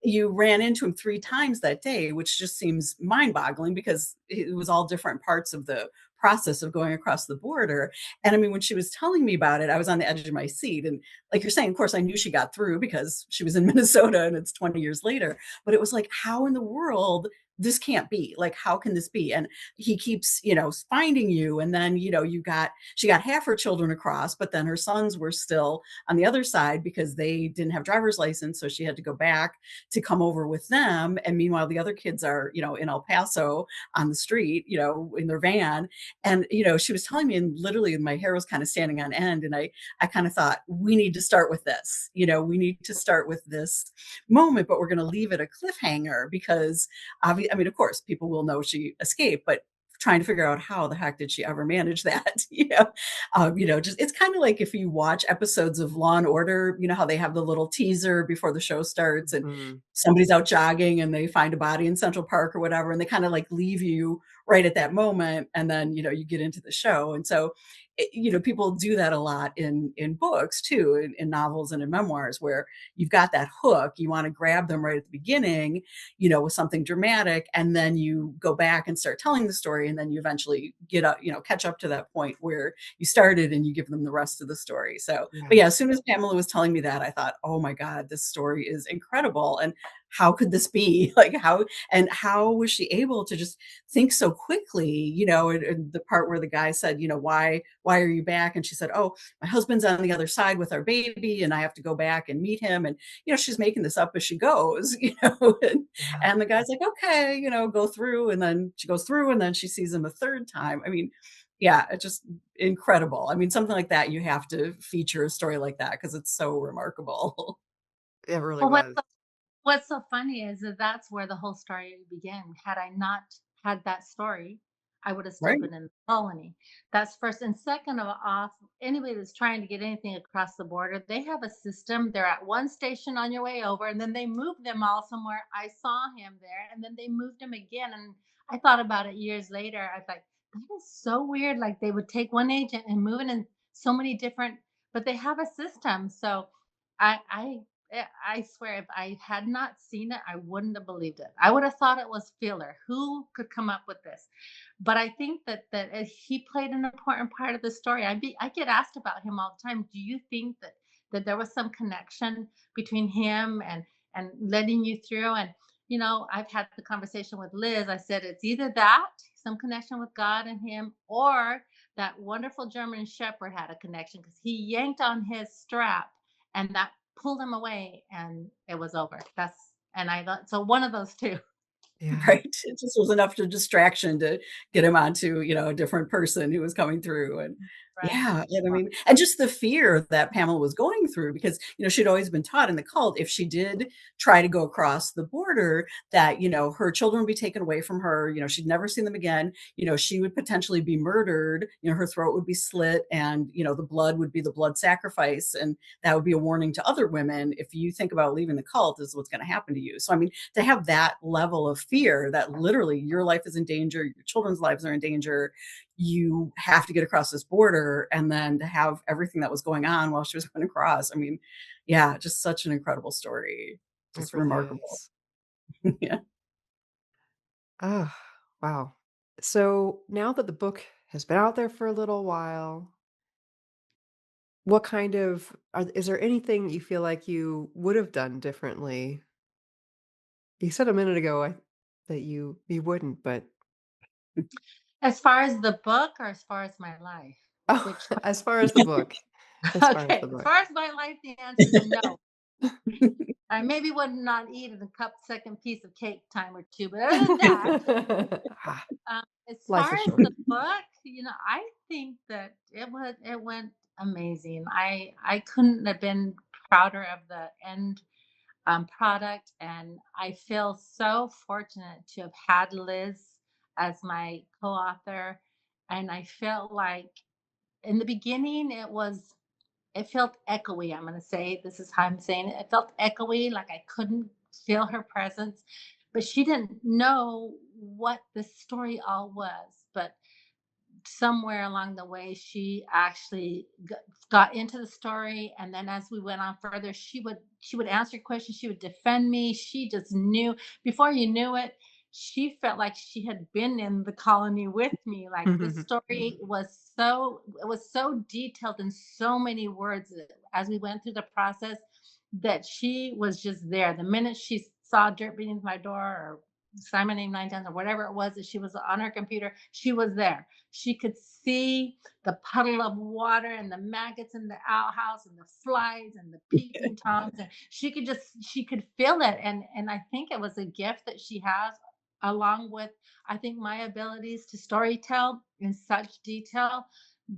you ran into him 3 times that day, which just seems mind boggling because it was all different parts of the process of going across the border. And I mean, when she was telling me about it, I was on the edge of my seat. And like you're saying, of course, I knew she got through because she was in Minnesota and it's 20 years later. But it was like, how in the world? This can't be like, how can this be? And he keeps, finding you. And then, she got half her children across, but then her sons were still on the other side because they didn't have driver's license. So she had to go back to come over with them. And meanwhile, the other kids are, in El Paso on the street, in their van. And, she was telling me, and literally my hair was kind of standing on end. And I kind of thought, we need to start with this, we need to start with this moment, but we're going to leave it a cliffhanger because I mean, of course, people will know she escaped, but trying to figure out how the heck did she ever manage that? Just it's kind of like if you watch episodes of Law and Order, how they have the little teaser before the show starts and Mhm. somebody's out jogging and they find a body in Central Park or whatever, and they kind of like leave you right at that moment, and then you get into the show. And so people do that a lot in books too, in novels and in memoirs, where you've got that hook, you want to grab them right at the beginning, with something dramatic, and then you go back and start telling the story, and then you eventually get up, catch up to that point where you started, and you give them the rest of the story. So, but Yeah. yeah, as soon as Pamela was telling me that, I thought, oh my God, this story is incredible. And how could this be? Like how was she able to just think so quickly? And the part where the guy said, why are you back? And she said, oh, my husband's on the other side with our baby, and I have to go back and meet him. And she's making this up as she goes, Yeah. and the guy's like, okay, go through. And then she goes through, and then she sees him a third time. I mean, yeah, it's just incredible. I mean, something like that, you have to feature a story like that because it's so remarkable. It really Well, was. what's so funny is that that's where the whole story began. Had I not had that story, I would have still Right. been in the colony. That's first. And second of all, anybody that's trying to get anything across the border, they have a system. They're at one station on your way over, and then they move them all somewhere. I saw him there, and then they moved him again. And I thought about it years later. I was like, that is so weird. Like they would take one agent and move it in so many different, but they have a system. So I swear, if I had not seen it, I wouldn't have believed it. I would have thought it was filler. Who could come up with this? But I think that he played an important part of the story. I get asked about him all the time. Do you think that there was some connection between him and letting you through? And I've had the conversation with Liz. I said it's either that, some connection with God and him, or that wonderful German Shepherd had a connection because he yanked on his strap and that pulled him away and it was over. And I thought so one of those two. Yeah. Right. It just was enough to distraction to get him onto, a different person who was coming through, and Right. yeah, and I mean, and just the fear that Pamela was going through because, she'd always been taught in the cult, if she did try to go across the border, that, her children would be taken away from her, she'd never seen them again, she would potentially be murdered, her throat would be slit, and, the blood would be the blood sacrifice, and that would be a warning to other women, if you think about leaving the cult, this is what's gonna happen to you. So, I mean, to have that level of fear that literally your life is in danger, your children's lives are in danger, you have to get across this border, and then to have everything that was going on while she was going across. I mean, yeah, just such an incredible story. It Just really remarkable. is. Yeah. Oh, wow. So now that the book has been out there for a little while, what kind of is there anything you feel like you would have done differently? You said a minute ago that you wouldn't, but As far as the book or as far as my life? oh, Which as far as the book, as far as the okay, as book. far as my life, the answer is no. I maybe would not eat a cup second piece of cake time or two, but other than that, Ah, as life far is as short. the book, I think that it went amazing. I couldn't have been prouder of the end product, and I feel so fortunate to have had Liz as my co-author, and I felt like in the beginning it felt echoey. I'm going to say this is how I'm saying it. It felt echoey, like I couldn't feel her presence, but she didn't know what the story all was. But somewhere along the way, she actually got into the story, and then as we went on further, she would answer questions, she would defend me. She just knew before you knew it. She felt like she had been in the colony with me. Like this story was so detailed in so many words as we went through the process that she was just there. The minute she saw dirt beneath my door or Simon name 9 times or whatever it was that she was on her computer, she was there. She could see the puddle of water and the maggots in the outhouse and the flies and the peeping toms, and she could feel it. And I think it was a gift that she has, along with I think my abilities to storytell in such detail,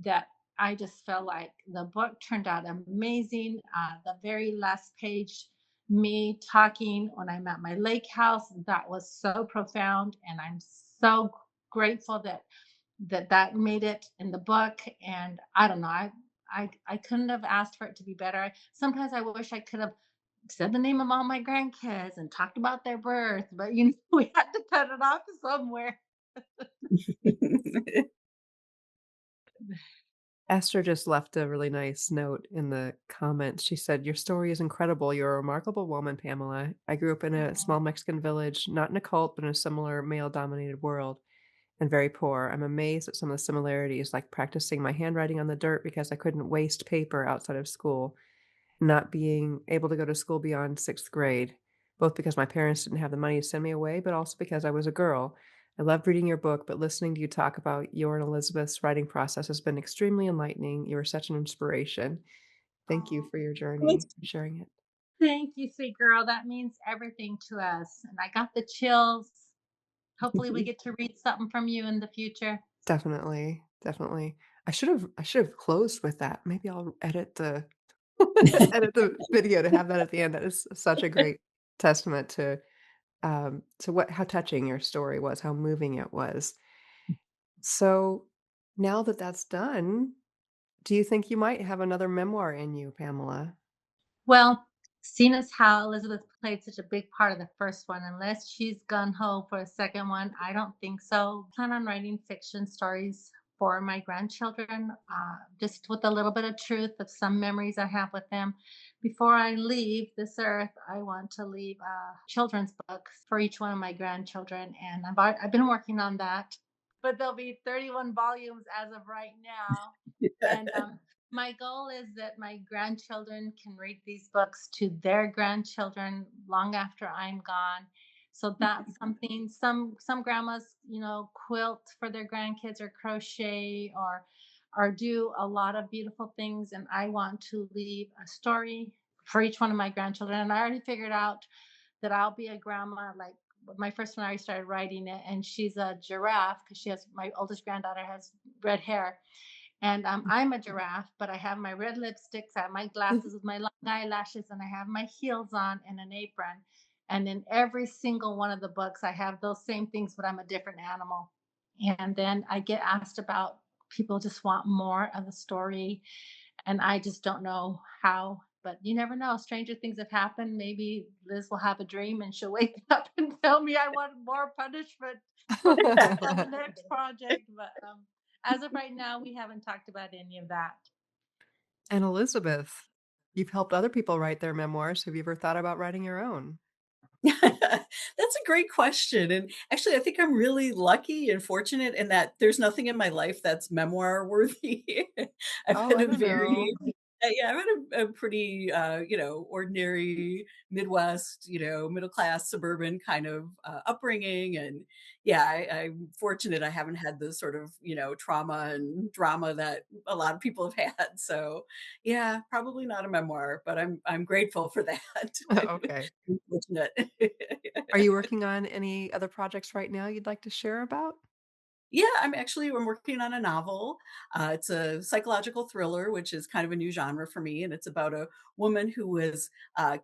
that I just felt like the book turned out amazing. The very last page, me talking when I'm at my lake house, that was so profound, and I'm so grateful that made it in the book. And I don't know, I couldn't have asked for it to be better. Sometimes I wish I could have said the name of all my grandkids and talked about their birth, but we had to cut it off somewhere. Esther just left a really nice note in the comments. She said, "Your story is incredible. You're a remarkable woman, Pamela. I grew up in a small Mexican village, not in a cult, but in a similar male dominated world, and very poor. I'm amazed at some of the similarities, like practicing my handwriting on the dirt because I couldn't waste paper outside of school, not being able to go to school beyond sixth grade, both because my parents didn't have the money to send me away, but also because I was a girl. I loved reading your book, but listening to you talk about your and Elizabeth's writing process has been extremely enlightening. You are such an inspiration. Thank you Oh, for your Well, journey, for sharing it. thank you, sweet girl. That means everything to us. And I got the chills. Hopefully, we get to read something from you in the future. Definitely, definitely. I should have closed with that. Maybe I'll edit the edit the video to have that at the end. That is such a great testament to what how touching your story was, how moving it was. So now that that's done, do you think you might have another memoir in you, Pamela? Well, seeing as how Elizabeth played such a big part of the first one, unless she's gun ho for a second one, I don't think so. Plan on writing fiction stories for my grandchildren, just with a little bit of truth of some memories I have with them. Before I leave this earth, I want to leave a children's book for each one of my grandchildren, and I've been working on that. But there'll be 31 volumes as of right now, and my goal is that my grandchildren can read these books to their grandchildren long after I'm gone. So that's something some grandmas, quilt for their grandkids or crochet or do a lot of beautiful things, and I want to leave a story for each one of my grandchildren. And I already figured out that I'll be a grandma like my first one. I already started writing it, and she's a giraffe because she has my oldest granddaughter has red hair, and I'm a giraffe, but I have my red lipsticks, I have my glasses with my long eyelashes, and I have my heels on and an apron. And in every single one of the books, I have those same things, but I'm a different animal. And then I get asked about people just want more of the story, and I just don't know how. But you never know. Stranger things have happened. Maybe Liz will have a dream and she'll wake up and tell me I want more punishment for on the next project. But as of right now, we haven't talked about any of that. And Elizabeth, you've helped other people write their memoirs. Have you ever thought about writing your own? That's a great question, and actually, I think I'm really lucky and fortunate in that there's nothing in my life that's memoir worthy. I've Oh, had I a don't very know. yeah, I've had a pretty, ordinary Midwest, middle class suburban kind of, upbringing, and yeah, I'm fortunate I haven't had the sort of, trauma and drama that a lot of people have had, so, yeah, probably not a memoir, but I'm grateful for that. Okay. Fortunate. Are you working on any other projects right now you'd like to share about? Yeah, I'm working on a novel. It's a psychological thriller, which is kind of a new genre for me, and it's about a woman who was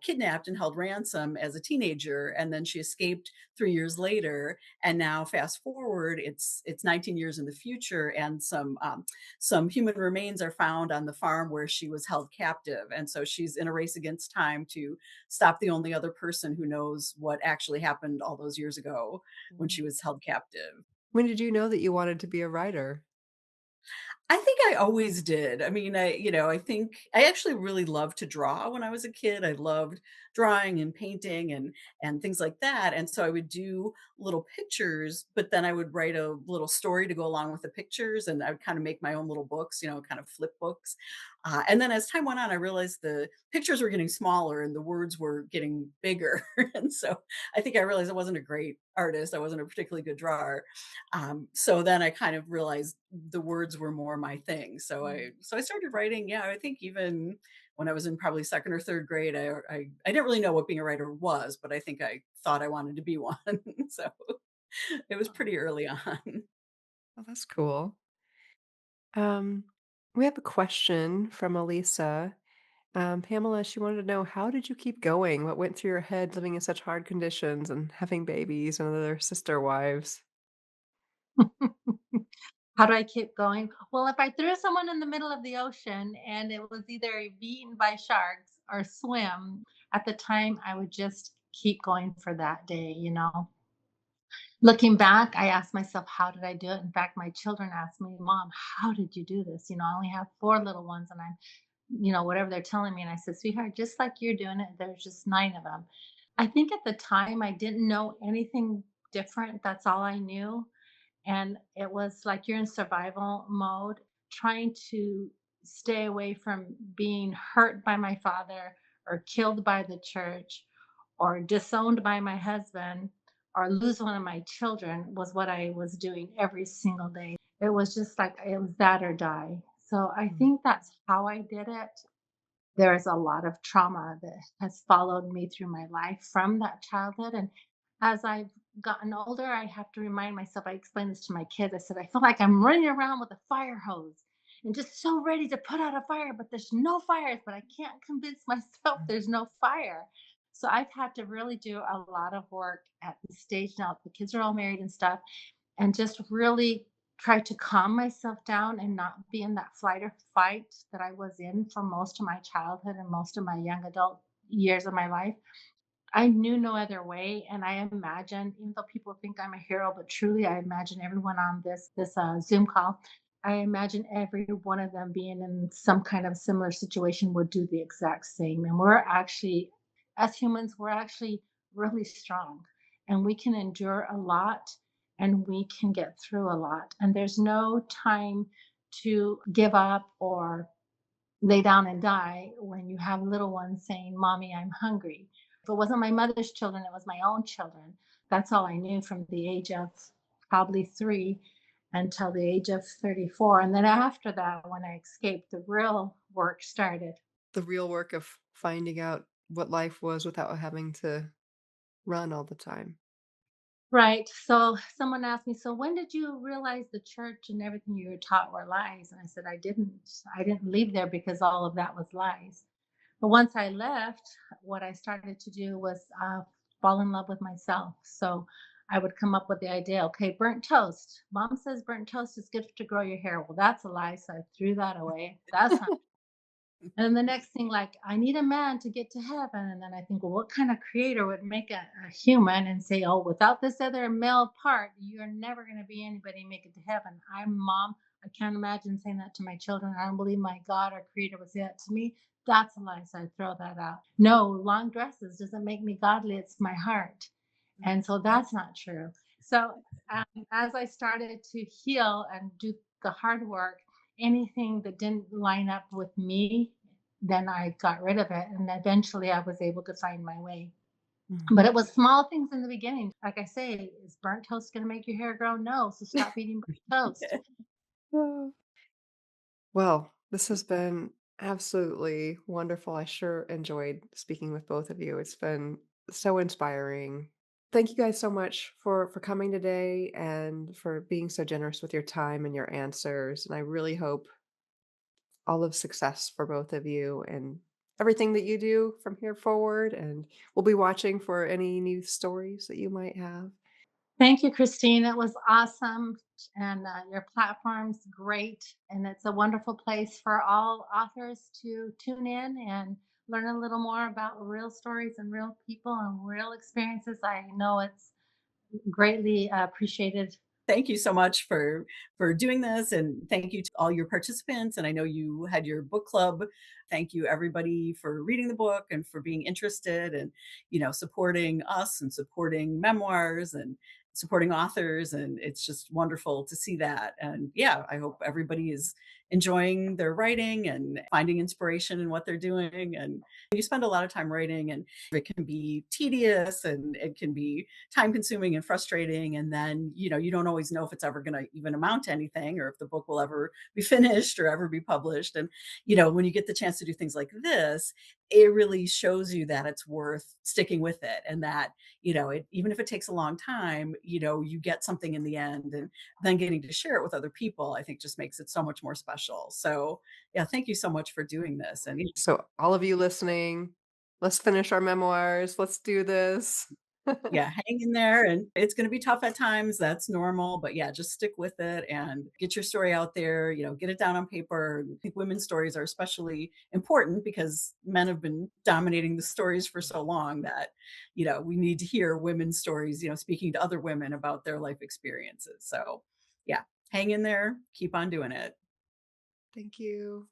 kidnapped and held ransom as a teenager, and then she escaped 3 years later. And now, fast forward, it's 19 years in the future, and some human remains are found on the farm where she was held captive, and so she's in a race against time to stop the only other person who knows what actually happened all those years ago when she Mm. was held captive. When did you know that you wanted to be a writer? I think I always did. I mean, I think I actually really loved to draw when I was a kid. I loved drawing and painting and things like that. And so I would do little pictures, but then I would write a little story to go along with the pictures, and I would kind of make my own little books, kind of flip books. And then as time went on, I realized the pictures were getting smaller and the words were getting bigger. And so I think I realized I wasn't a great artist. I wasn't a particularly good drawer. So then I kind of realized the words were more my thing. So I Mm. so I started writing. Yeah, I think even when I was in probably second or third grade, I didn't really know what being a writer was, but I think I thought I wanted to be one. So it was Oh, pretty early on. well, that's cool. Um, we have a question from Elisa. Pamela, she wanted to know, how did you keep going? What went through your head living in such hard conditions and having babies and other sister wives? How do I keep going? Well, if I threw someone in the middle of the ocean and it was either be eaten by sharks or swim, at the time I would just keep going for that day. Looking back, I asked myself, how did I do it? In fact, my children asked me, Mom, how did you do this? I only have four little ones, and whatever they're telling me. And I said, sweetheart, just like you're doing it, there's just nine of them. I think at the time I didn't know anything different. That's all I knew. And it was like you're in survival mode, trying to stay away from being hurt by my father or killed by the church or disowned by my husband or lose one of my children was what I was doing every single day. It was just like it was that or die. So I Mm. think that's how I did it. There's a lot of trauma that has followed me through my life from that childhood. And as I've gotten older, I have to remind myself, I explained this to my kids. I said, I feel like I'm running around with a fire hose and just so ready to put out a fire, but there's no fires, but I can't convince myself there's no fire. So I've had to really do a lot of work at this stage now. The kids are all married and stuff, and just really try to calm myself down and not be in that flight or fight that I was in for most of my childhood and most of my young adult years of my life. I knew no other way, and I imagine, even though people think I'm a hero, but truly, I imagine everyone on this Zoom call. I imagine every one of them being in some kind of similar situation would do the exact same. And we're actually, as humans, we're actually really strong, and we can endure a lot, and we can get through a lot. And there's no time to give up or lay down and die when you have little ones saying, "Mommy, I'm hungry." If it wasn't my mother's children, it was my own children. That's all I knew from the age of probably 3 until the age of 34. And then after that, when I escaped, the real work started. The real work of finding out what life was without having to run all the time. Right. So someone asked me, "So when did you realize the church and everything you were taught were lies?" And I said, "I didn't. I didn't leave there because all of that was lies." But once I left, what I started to do was fall in love with myself. So I would come up with the idea, okay, burnt toast. Mom says burnt toast is good to grow your hair. Well, that's a lie. So I threw that away. That's not. And then the next thing, like, I need a man to get to heaven. And then I think, well, what kind of creator would make a human and say, oh, without this other male part, you're never going to be anybody make it to heaven? I'm mom. I can't imagine saying that to my children. I don't believe my God or creator would say that to me. That's a lie. So I throw that out. No, long dresses doesn't make me godly. It's my heart. And so that's not true. So as I started to heal and do the hard work, anything that didn't line up with me, then I got rid of it. And eventually I was able to find my way. Mhm. But it was small things in the beginning. Like I say, is burnt toast going to make your hair grow? No. So stop eating burnt toast. Oh. Well, this has been absolutely wonderful. I sure enjoyed speaking with both of you. It's been so inspiring. Thank you guys so much for coming today and for being so generous with your time and your answers. And I really hope all of success for both of you and everything that you do from here forward. And we'll be watching for any new stories that you might have. Thank you, Christine. It was awesome. And your platform's great. And it's a wonderful place for all authors to tune in and learn a little more about real stories and real people and real experiences. I know it's greatly appreciated. Thank you so much for doing this, and thank you to all your participants, and I know you had your book club. Thank you everybody for reading the book and for being interested and, supporting us and supporting memoirs and supporting authors, and it's just wonderful to see that. And yeah, I hope everybody is enjoying their writing and finding inspiration in what they're doing. And you spend a lot of time writing, and it can be tedious and it can be time consuming and frustrating. And then, you don't always know if it's ever going to even amount to anything or if the book will ever be finished or ever be published. And, when you get the chance to do things like this, it really shows you that it's worth sticking with it, and that, even if it takes a long time, you get something in the end, and then getting to share it with other people, I think just makes it so much more special. So yeah, thank you so much for doing this. And So, all of you listening, let's finish our memoirs. Let's do this. yeah, hang in there, and it's gonna be tough at times, that's normal, but yeah, just stick with it and get your story out there, get it down on paper. I think women's stories are especially important because men have been dominating the stories for so long that, we need to hear women's stories, speaking to other women about their life experiences. So, yeah, hang in there, keep on doing it. Thank you.